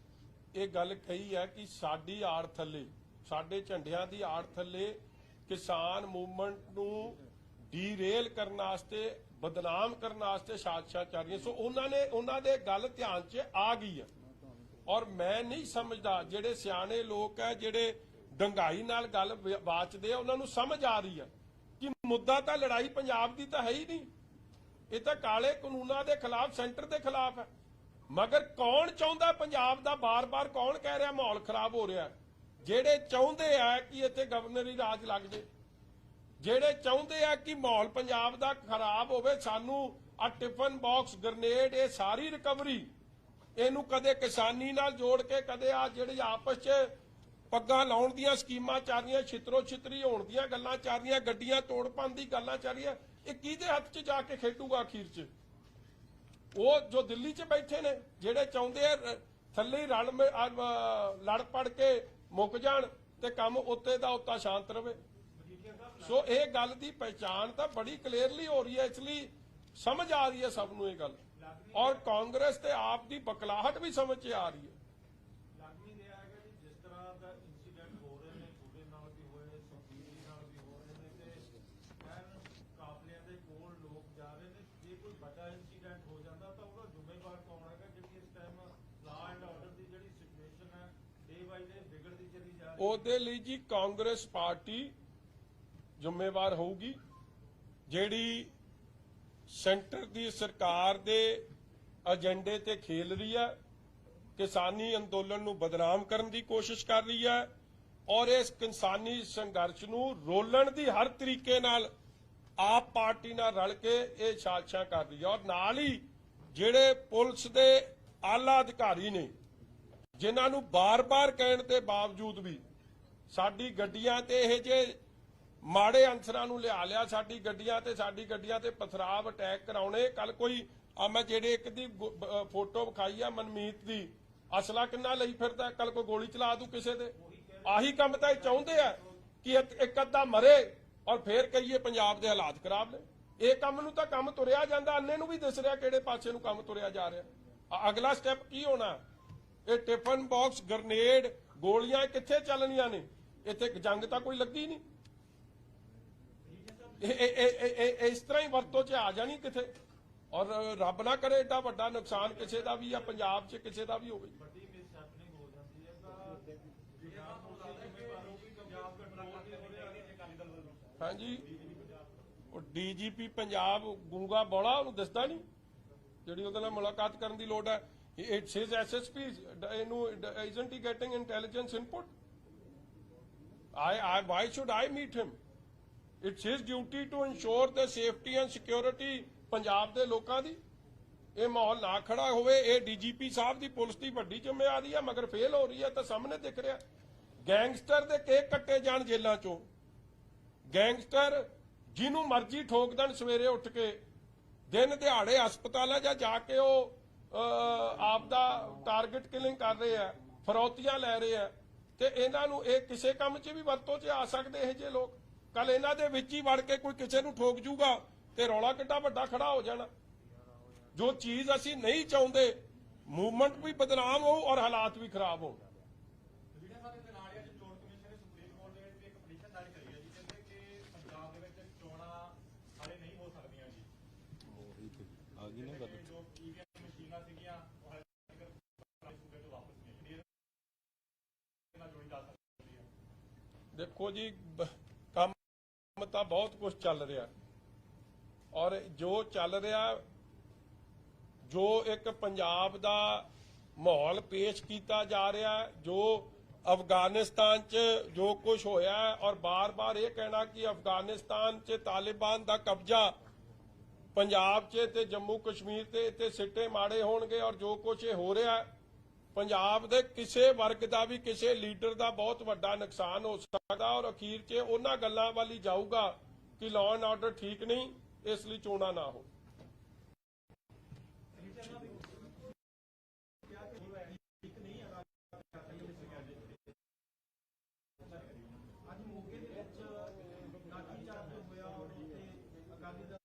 ये गल कही है कि साडी आड़ थले साडे झंडियां दी आड़ थले किसान मूवमेंट नूं डीरेल करने वास्ते बदनाम करने वास्ते साजिशां चल रही। सो उन्हां दे गल ध्यान च आ गई है और मैं नहीं समझदा जिहड़े सियाणे लोग है जिहड़े डंगाई नाल गल वाचदे उन्हां नूं समझ आ रही है कि मुद्दा तां लड़ाई पंजाब दी तां है ही नहीं, ये तां काले कानूनां दे खिलाफ सेंटर दे खिलाफ है। मगर कौन चाहुंदा पंजाब दा बार बार कौन कह रहा माहौल खराब हो रहा है? ਜਿਹੜੇ ਚਾਹੁੰਦੇ ਆ ਕਿ ਇੱਥੇ ਗਵਰਨਰੀ ਰਾਜ ਲੱਗ ਜੇ, ਜਿਹੜੇ ਚਾਹੁੰਦੇ ਆ ਕਿ ਮਾਹੌਲ ਪੰਜਾਬ ਦਾ ਖਰਾਬ ਹੋਵੇ, ਸਾਨੂੰ ਆ ਟਿਫਨ ਬਾਕਸ ਗ੍ਰਨੇਡ ਇਹ ਸਾਰੀ ਰਿਕਵਰੀ ਇਹਨੂੰ ਕਦੇ ਕਿਸਾਨੀ ਨਾਲ ਜੋੜ ਕੇ ਕਦੇ ਆ ਜਿਹੜੀ ਆਪਸ 'ਚ ਪੱਗਾਂ ਲਾਉਣ ਦੀਆਂ ਸਕੀਮਾਂ ਚੱਲ ਰਹੀਆਂ, ਛਿੱਤਰੋ ਛਿੱਤਰੀ ਹੋਣ ਦੀਆਂ ਗੱਲਾਂ ਚੱਲ ਰਹੀਆਂ, ਗੱਡੀਆਂ ਤੋੜ ਭੰਨ ਦੀ ਗੱਲਾਂ ਚੱਲ ਰਹੀਆਂ, ਇਹ ਕਿਹਦੇ ਹੱਥ 'ਚ ਜਾ ਕੇ ਖੇਡੂਗਾ ਅਖੀਰ 'ਚ? ਉਹ ਜੋ ਦਿੱਲੀ 'ਚ ਬੈਠੇ ਨੇ ਜਿਹੜੇ ਚਾਹੁੰਦੇ ਆ ਥੱਲੇ ਲੜ ਪੜ ਕੇ ਮੁੱਕ ਜਾਣ ਤੇ ਕੰਮ ਉੱਤੇ ਦਾ ਉੱਤਾ ਸ਼ਾਂਤ ਰਵੇ। ਸੋ ਇਹ ਗੱਲ ਦੀ ਪਹਿਚਾਣ ਤਾਂ ਬੜੀ ਕਲੀਅਰਲੀ ਹੋ ਰਹੀ ਹੈ, ਇਸ ਲਈ ਸਮਝ ਆ ਰਹੀ ਹੈ ਸਭ ਨੂੰ ਇਹ ਗੱਲ ਔਰ ਕਾਂਗਰਸ ਤੇ ਆਪ ਦੀ ਬਕਲਾਹਟ ਵੀ ਸਮਝ 'ਚ ਆ ਰਹੀ ਹੈ। ਲੱਗ ਨਹੀਂ ਰਿਹਾ ਹੈਗਾ ਜੀ ਜਿਸ ਤਰ੍ਹਾਂ ਦਾ ਇਨਸੀਡੈਂਟ ਹੋ ਰਹੇ ਨੇ ਤੁਹਾਡੇ ਨਾਲ ਵੀ ਹੋਏ, ਸੁਖਬੀਰ ਨਾਲ ਵੀ ਹੋ ਰਹੇ ਨੇ ਤੇ ਐਨ ਕਾਫਲਿਆਂ ਦੇ ਕੋਲ ਲੋਕ ਜਾ ਰਹੇ ਨੇ। ਜੇ ਕੋਈ ਵੱਡਾ ਇਨਸੀਡੈਂਟ ਹੋ ਜਾਂਦਾ ਤਾਂ ਉਹਦਾ ਜ਼ਿੰਮੇਵਾਰ ਕੌਣ ਹੈਗਾ? ਜਿਹੜੀ ਇਸ ਟਾਈਮ ਲਾਅ ਐਂਡ ਆਰਡਰ ਦੀ ਜਿਹੜੀ ਸਿਚੁਏਸ਼ਨ ਹੈ ਡੇ ਬਾਈ ਡੇ ਵਿਗੜਦੀ ਚਲੀ ਜਾ ਰਹੀ ਹੈ। ਉਹਦੇ ਲਈ ਜੀ ਕਾਂਗਰਸ ਪਾਰਟੀ ਜ਼ਿੰਮੇਵਾਰ ਹੋਊਗੀ ਜਿਹੜੀ सेंटर की सरकार दे एजेंडे ते खेल रही है, किसानी अंदोलन नूं बदनाम करने की कोशिश कर रही है और इस किसानी संघर्ष नूं रोलण की हर तरीके नाल आप पार्टी नाल रल के ये साजिशां कर रही है और नाल ही जिहड़े पुलिस दे आला अधिकारी ने ਜਿਨ੍ਹਾਂ ਨੂੰ ਬਾਰ-ਬਾਰ ਕਹਿਣ ਦੇ ਬਾਵਜੂਦ ਵੀ ਸਾਡੀ ਗੱਡੀਆਂ ਤੇ ਇਹ ਜੇ ਮਾੜੇ ਅਨਸਰਾਂ ਨੂੰ ਲਿਆ ਸਾਡੀ ਗੱਡੀਆਂ ਤੇ ਪਥਰਾਵ ਅਟੈਕ ਕਰਾਉਣੇ। ਕੱਲ ਕੋਈ ਮੈਂ ਜਿਹੜੇ ਇੱਕ ਦੀ ਫੋਟੋ ਵਿਖਾਈ ਆ ਮਨਮੀਤ ਦੀ, ਅਸਲਾ ਕਿੰਨਾ ਲਈ ਫਿਰਦਾ, ਕੱਲ ਕੋਈ ਗੋਲੀ ਚਲਾ ਦੂ ਕਿਸੇ ਦੇ। ਆਹੀ ਕੰਮ ਤਾਂ ਇਹ ਚਾਹੁੰਦੇ ਆ ਕਿ ਇੱਕ ਅੱਧਾ ਮਰੇ ਔਰ ਫੇਰ ਕਹੀਏ ਪੰਜਾਬ ਦੇ ਹਾਲਾਤ ਖਰਾਬ ਨੇ। ਇਹ ਕੰਮ ਨੂੰ ਤਾਂ ਕੰਮ ਤੁਰਿਆ ਜਾਂਦਾ, ਅੰਨੇ ਨੂੰ ਵੀ ਦਿਸ ਰਿਹਾ ਕਿਹੜੇ ਪਾਸੇ ਨੂੰ ਕੰਮ ਤੁਰਿਆ ਜਾ ਰਿਹਾ। ਅਗਲਾ ਸਟੈਪ ਕੀ ਹੋਣਾ? ਇਹ ਟਿਫਨ ਬਾਕਸ, ਗ੍ਰਨੇਡ, ਗੋਲੀਆਂ ਕਿੱਥੇ ਚੱਲਣੀਆਂ ਨੇ? ਇੱਥੇ ਜੰਗ ਤਾਂ ਕੋਈ ਲੱਗੀ ਨਹੀਂ। ਇਸ ਤਰ੍ਹਾਂ ਹੀ ਵਰਤੋਂ 'ਚ ਆ ਜਾਣੀ ਕਿਥੇ, ਔਰ ਰੱਬ ਨਾ ਕਰੇ ਏਡਾ ਵੱਡਾ ਨੁਕਸਾਨ ਕਿਸੇ ਦਾ ਵੀ ਜਾਂ ਪੰਜਾਬ 'ਚ ਕਿਸੇ ਦਾ ਵੀ ਹੋਵੇ। ਵੱਡੀ ਮਿਸ ਹੈਪਨਿੰਗ ਹੋ ਜਾਂਦੀ ਹੈ ਤਾਂ ਪੰਜਾਬ ਨੂੰ ਲੱਗਦਾ ਜ਼ਿੰਮੇਵਾਰ ਹੋਊਗੀ ਪੰਜਾਬ ਕੰਟਰੋਲ ਤੇ ਹੋ ਰਿਹਾ ਅਕਾਲੀ ਦਲ ਵੱਲੋਂ। ਹਾਂਜੀ, ਉਹ ਡੀਜੀਪੀ ਪੰਜਾਬ ਗੂੰਗਾ ਬੋਲਾ, ਉਹਨੂੰ ਦਿਸਦਾ ਨਹੀਂ ਜਿਹੜੀ ਉਹਦੇ ਨਾਲ ਮੁਲਾਕਾਤ ਕਰਨ ਦੀ ਲੋੜ ਹੈ। ਇਟਸ ਹਿਸ ਐਸਐਸਪੀ, ਇਹਨੂੰ isn't he getting intelligence input? why should I meet him? It's his duty to ensure the safety and security Punjab ਦੇ ਲੋਕਾਂ ਦੀ। ਇਹ ਮਾਹੌਲ ਨਾ ਖੜਾ ਹੋਵੇ, ਇਹ ਡੀਜੀਪੀ ਸਾਹਿਬ ਦੀ ਪੁਲਿਸ ਦੀ ਵੱਡੀ ਜ਼ਿੰਮੇਵਾਰੀ ਹੈ, ਮਗਰ ਫੇਲ ਹੋ ਰਹੀ ਹੈ ਤਾਂ ਸਾਹਮਣੇ ਦਿਖ ਰਿਹਾ। ਗੈਂਗਸਟਰ ਦੇ ਕੇਕ ਕੱਟੇ ਜਾਣ ਜੇਲ੍ਹਾਂ ਚੋਂ, ਗੈਂਗਸਟਰ ਜਿਹਨੂੰ ਮਰਜ਼ੀ ਠੋਕ ਦੇਣ ਸਵੇਰੇ ਉੱਠ ਕੇ, ਦਿਨ ਦਿਹਾੜੇ ਹਸਪਤਾਲਾਂ 'ਚ ਜਾ ਕੇ ਉਹ ਆਪ ਦਾ ਟਾਰਗੇਟ ਕਿਲਿੰਗ ਕਰ ਰਹੇ ਆ, ਫਰੌਤੀਆਂ ਲੈ ਰਹੇ ਆ, ਤੇ ਇਹਨਾਂ ਨੂੰ ਇਹ ਕਿਸੇ ਕੰਮ 'ਚ ਵੀ ਵਰਤੋਂ 'ਚ ਆ ਸਕਦੇ ਇਹ ਜੇ ਲੋਕ। ਕੱਲ ਇਹਨਾਂ ਦੇ ਵਿੱਚ ਹੀ ਵੜ ਕੇ ਕੋਈ ਕਿਸੇ ਨੂੰ ਠੋਕ ਜੂਗਾ ਤੇ ਰੌਲਾ ਕਿੱਡਾ ਵੱਡਾ ਖੜਾ ਹੋ ਜਾਣਾ। ਜੋ ਚੀਜ਼ ਅਸੀਂ ਨਹੀਂ ਚਾਹੁੰਦੇ, ਮੂਵਮੈਂਟ ਵੀ ਬਦਨਾਮ ਹੋ ਔਰ ਹਾਲਾਤ ਵੀ ਖਰਾਬ ਹੋਣ। ਜਿਹੜੇ ਸਾਡੇ ਦੇ ਨਾਲ ਅੱਜ ਚੋਣ ਕਮਿਸ਼ਨ ਨੇ ਸੁਪਰੀਮ ਕੋਰਟ ਦੇ ਵਿੱਚ ਇੱਕ ਪਟੀਸ਼ਨ ਦਾਇਰ ਕਰੀ ਹੈ ਜੀ, ਕਹਿੰਦੇ ਕਿ ਪੰਜਾਬ ਦੇ ਵਿੱਚ ਚੋਣਾਂ ਹਾਲੇ ਨਹੀਂ ਹੋ ਸਕਦੀਆਂ ਜੀ। ਆ ਗਈ ਨਾ ਗੱਲ। ਜੋ ਈਵੀਐਮ ਮਸ਼ੀਨਾਂ ਸੀਗੀਆਂ ਉਹ ਹਾਲੇ ਤੱਕ ਸੂਬੇ ਤੋਂ ਵਾਪਸ ਨਹੀਂ ਆਈਆਂ। ਇਹਨਾਂ ਜੋੜੀ ਜਾ ਸਕਦੀ ਹੈ। ਦੇਖੋ ਜੀ, ਕੰਮ ਤਾਂ ਬਹੁਤ ਕੁਝ ਚੱਲ ਰਿਹਾ, ਔਰ ਜੋ ਚੱਲ ਰਿਹਾ, ਜੋ ਇੱਕ ਪੰਜਾਬ ਦਾ ਮਾਹੌਲ ਪੇਸ਼ ਕੀਤਾ ਜਾ ਰਿਹਾ, ਜੋ ਅਫਗਾਨਿਸਤਾਨ 'ਚ ਜੋ ਕੁਝ ਹੋਇਆ, ਔਰ ਬਾਰ-ਬਾਰ ਇਹ ਕਹਿਣਾ ਕਿ ਅਫਗਾਨਿਸਤਾਨ 'ਚ ਤਾਲਿਬਾਨ ਦਾ ਕਬਜ਼ਾ ਪੰਜਾਬ 'ਚ ਤੇ ਜੰਮੂ ਕਸ਼ਮੀਰ ਤੇ ਸਿੱਟੇ ਮਾੜੇ ਹੋਣਗੇ, ਔਰ ਜੋ ਕੁਝ ਇਹ ਹੋ ਰਿਹਾ, ਪੰਜਾਬ ਦੇ ਕਿਸੇ ਵਰਗ ਦਾ ਵੀ ਕਿਸੇ ਲੀਡਰ ਦਾ ਬਹੁਤ ਵੱਡਾ ਨੁਕਸਾਨ ਹੋ ਸਕਦਾ, ਔਰ ਅਖੀਰ 'ਚ ਉਹਨਾਂ ਗੱਲਾਂ ਵੱਲ ਹੀ ਜਾਊਗਾ ਕਿ ਲਾਅ ਐਂਡ ਆਰਡਰ ਠੀਕ ਨਹੀਂ, ਇਸ ਲਈ ਚੋਣਾਂ ਨਾ ਹੋ। ਅੱਜ ਮੋਗੇ ਦੇ ਵਿੱਚ ਲਾਠੀ ਚਾਰਜ ਹੋਇਆ ਔਰ ਉੱਥੇ ਅਕਾਲੀ ਦਲ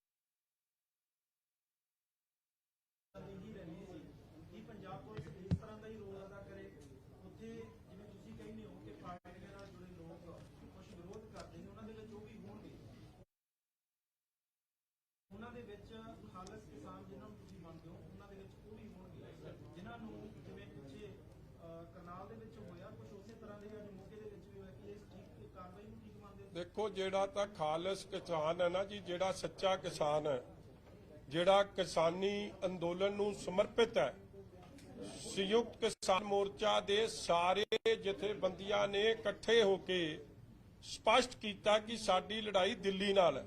ਦੀ ਰੈਲੀ ਸੀ ਕਿ ਪੰਜਾਬ ਪੁਲਿਸ ਇਸ ਤਰ੍ਹਾਂ ਦਾ ਹੀ ਰੋਲ ਅਦਾ ਕਰੇ। ਉੱਥੇ ਜਿਵੇਂ ਤੁਸੀਂ ਕਹਿੰਦੇ ਹੋ ਕਿ ਪਾਰਟੀਆਂ ਨਾਲ ਜੁੜੇ ਲੋਕ ਕੁਝ ਵਿਰੋਧ ਕਰਦੇ ਨੇ, ਉਹਨਾਂ ਦੇ ਵਿੱਚ ਉਹ ਵੀ ਹੋਣਗੇ। ਉਹਨਾਂ ਦੇ ਵਿੱਚ ਖਾਲਸ ਕਿਸਾਨ ਜਿਹਨਾਂ ਨੂੰ ਤੁਸੀਂ ਮੰਨਦੇ ਹੋ, ਉਹਨਾਂ ਦੇ ਵਿੱਚ ਉਹ ਵੀ ਹੋਣਗੇ ਜਿਨ੍ਹਾਂ ਨੂੰ ਜਿਵੇਂ ਪਿੱਛੇ ਕਰਨਾਲ ਦੇ ਵਿੱਚ ਹੋਇਆ ਕੁਝ ਉਸੇ ਤਰ੍ਹਾਂ ਦੇ ਅੱਜ ਮੌਕੇ ਦੇ ਵਿੱਚ ਵੀ ਹੋਇਆ ਕਿ ਇਸ ਠੀਕ ਕਾਰਵਾਈ ਨੂੰ ਠੀਕ ਮੰਨਦੇ ਹੋ? ਦੇਖੋ, ਜਿਹੜਾ ਤਾਂ ਖਾਲਸ ਕਿਸਾਨ ਹੈ ਨਾ ਜੀ, ਜਿਹੜਾ ਸੱਚਾ ਕਿਸਾਨ ਹੈ, ਜਿਹੜਾ ਕਿਸਾਨੀ ਅੰਦੋਲਨ ਨੂੰ ਸਮਰਪਿਤ ਹੈ, ਸੰਯੁਕਤ ਕਿਸਾਨ ਮੋਰਚਾ ਦੇ ਸਾਰੇ ਜਥੇਬੰਦੀਆਂ ਨੇ ਇਕੱਠੇ ਹੋ ਕੇ ਸਪਸ਼ਟ ਕੀਤਾ ਕਿ ਸਾਡੀ ਲੜਾਈ ਦਿੱਲੀ ਨਾਲ ਹੈ,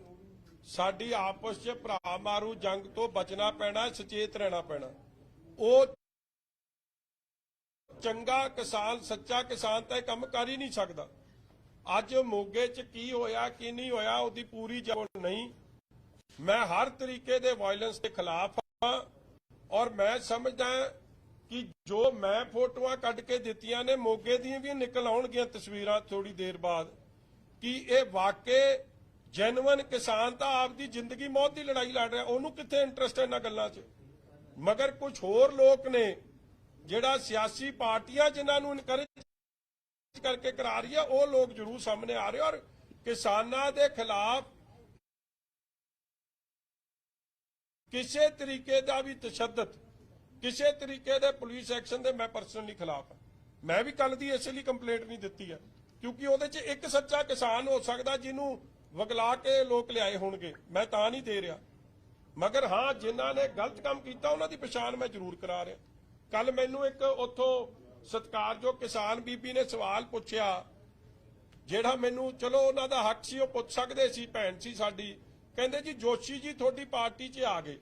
ਸਾਡੀ ਆਪਸ 'ਚ ਭਰਾ ਮਾਰੂ ਜੰਗ ਤੋਂ ਬਚਣਾ ਪੈਣਾ, ਸੁਚੇਤ ਰਹਿਣਾ ਪੈਣਾ। ਉਹ ਚੰਗਾ ਕਿਸਾਨ, ਸੱਚਾ ਕਿਸਾਨ ਤਾਂ ਇਹ ਕੰਮ ਕਰ ਹੀ ਨਹੀਂ ਸਕਦਾ। ਅੱਜ ਮੋਗੇ 'ਚ ਕੀ ਹੋਇਆ ਕੀ ਨਹੀਂ ਹੋਇਆ ਉਹਦੀ ਪੂਰੀ ਜਾਣਕਾਰੀ ਨਹੀਂ। ਮੈਂ ਹਰ ਤਰੀਕੇ ਦੇ ਵਾਇਲੈਂਸ ਦੇ ਖਿਲਾਫ ਹਾਂ, ਔਰ ਮੈਂ ਸਮਝਦਾ ਕਿ ਜੋ ਮੈਂ ਫੋਟੋਆਂ ਕੱਢ ਕੇ ਦਿੱਤੀਆਂ ਨੇ, ਮੋਗੇ ਦੀਆਂ ਵੀ ਨਿਕਲ ਆਉਣਗੀਆਂ ਤਸਵੀਰਾਂ ਥੋੜੀ ਦੇਰ ਬਾਅਦ, ਕਿ ਇਹ ਵਾਕਈ ਜੈਨੂਇਨ ਕਿਸਾਨ ਤਾਂ ਆਪਦੀ ਜ਼ਿੰਦਗੀ ਮੌਤ ਦੀ ਲੜਾਈ ਲੜ ਰਿਹਾ, ਉਹਨੂੰ ਕਿੱਥੇ ਇੰਟਰਸਟ ਹੈ ਇਹਨਾਂ ਗੱਲਾਂ 'ਚ। ਮਗਰ ਕੁਝ ਹੋਰ ਲੋਕ ਨੇ, ਜਿਹੜਾ ਸਿਆਸੀ ਪਾਰਟੀਆਂ ਜਿਨ੍ਹਾਂ ਨੂੰ ਇਨਕਰੇਜ ਕਰਕੇ ਕਰਾ ਰਹੀ ਆ, ਉਹ ਲੋਕ ਜ਼ਰੂਰ ਸਾਹਮਣੇ ਆ ਰਹੇ, ਔਰ ਕਿਸਾਨਾਂ ਦੇ ਖਿਲਾਫ ਕਿਸੇ ਤਰੀਕੇ ਦਾ ਵੀ ਤਸ਼ੱਦਦ, ਕਿਸੇ ਤਰੀਕੇ ਦੇ ਪੁਲਿਸ ਐਕਸ਼ਨ ਦੇ ਮੈਂ ਪਰਸਨਲੀ ਖਿਲਾਫ ਹਾਂ। ਮੈਂ ਵੀ ਕੱਲ ਦੀ ਇਸੇ ਲਈ ਕੰਪਲੇਂਟ ਨਹੀਂ ਦਿੱਤੀ ਹੈ, ਕਿਉਂਕਿ ਉਹਦੇ 'ਚ ਇੱਕ ਸੱਚਾ ਕਿਸਾਨ ਹੋ ਸਕਦਾ ਜਿਹਨੂੰ ਵਗਲਾ ਕੇ ਲੋਕ ਲਿਆਏ ਹੋਣਗੇ, ਮੈਂ ਤਾਂ ਨਹੀਂ ਦੇ ਰਿਹਾ। ਮਗਰ ਹਾਂ, ਜਿਨ੍ਹਾਂ ਨੇ ਗਲਤ ਕੰਮ ਕੀਤਾ ਉਹਨਾਂ ਦੀ ਪਛਾਣ ਮੈਂ ਜ਼ਰੂਰ ਕਰਾ ਰਿਹਾ। ਕੱਲ ਮੈਨੂੰ ਇੱਕ ਉੱਥੋਂ ਸਤਿਕਾਰਯੋਗ ਕਿਸਾਨ ਬੀਬੀ ਨੇ ਸਵਾਲ ਪੁੱਛਿਆ, ਜਿਹੜਾ ਮੈਨੂੰ ਚਲੋ ਉਹਨਾਂ ਦਾ ਹੱਕ ਸੀ, ਉਹ ਪੁੱਛ ਸਕਦੇ ਸੀ, ਭੈਣ ਸੀ ਸਾਡੀ। ਕਹਿੰਦੇ ਜੀ ਜੋਸ਼ੀ ਜੀ ਤੁਹਾਡੀ ਪਾਰਟੀ 'ਚ ਆ ਗਏ।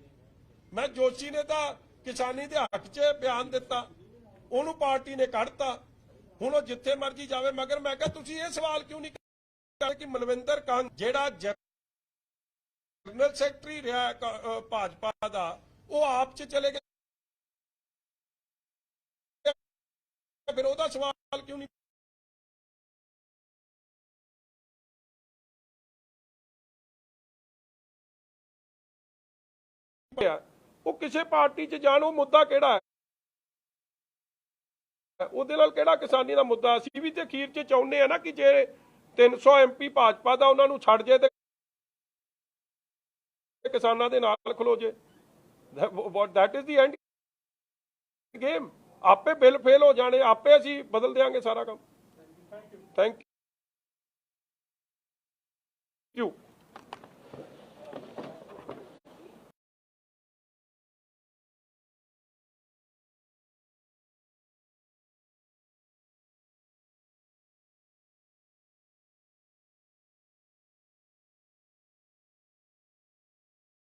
ਮੈਂ ਜੋਸ਼ੀ ਨੇ ਤਾਂ ਕਿਸਾਨੀ ਦੇ ਹੱਕ 'ਚ ਬਿਆਨ ਦਿੱਤਾ, ਉਹਨੂੰ ਪਾਰਟੀ ਨੇ ਕੱਢਤਾ। ਹੁਣ ਉਹ ਜਿੱਥੇ ਮਰਜ਼ੀ ਜਾਵੇ। ਮਗਰ ਮੈਂ ਕਿਹਾ ਤੁਸੀਂ ਇਹ ਸਵਾਲ ਕਿਉਂ ਨਹੀਂ ਕਰਦੇ ਕਿ ਮਲਵਿੰਦਰ ਕਾਂਤ ਜਿਹੜਾ ਜਨਰਲ ਸੈਕਟਰੀ ਰਿਹਾ ਭਾਜਪਾ ਦਾ, ਉਹ ਆਪ 'ਚ ਚਲੇ ਗਏ, ਫਿਰ ਉਹਦਾ ਸਵਾਲ ਕਿਉਂ ਨਹੀਂ? ਉਹ ਕਿਸੇ ਪਾਰਟੀ 'ਚ ਜਾਣ, ਉਹ ਮੁੱਦਾ ਕਿਹੜਾ ਹੈ? ਉਹਦੇ ਨਾਲ ਕਿਹੜਾ ਕਿਸਾਨੀ ਦਾ ਮੁੱਦਾ? ਅਸੀਂ ਵੀ ਤੇ ਅਖੀਰ 'ਚ ਚਾਹੁੰਦੇ ਆ ਨਾ ਕਿ ਜੇ 300 MP ਭਾਜਪਾ ਦਾ ਉਹਨਾਂ ਨੂੰ ਛੱਡ ਜੇ ਤੇ ਕਿਸਾਨਾਂ ਦੇ ਨਾਲ ਖਲੋ ਜੇ। That is the and game. ਆਪੇ ਬਿੱਲ ਫੇਲ ਹੋ ਜਾਣੇ, ਆਪੇ ਅਸੀਂ ਬਦਲ ਦਿਆਂਗੇ ਸਾਰਾ ਕੰਮ। Thank you.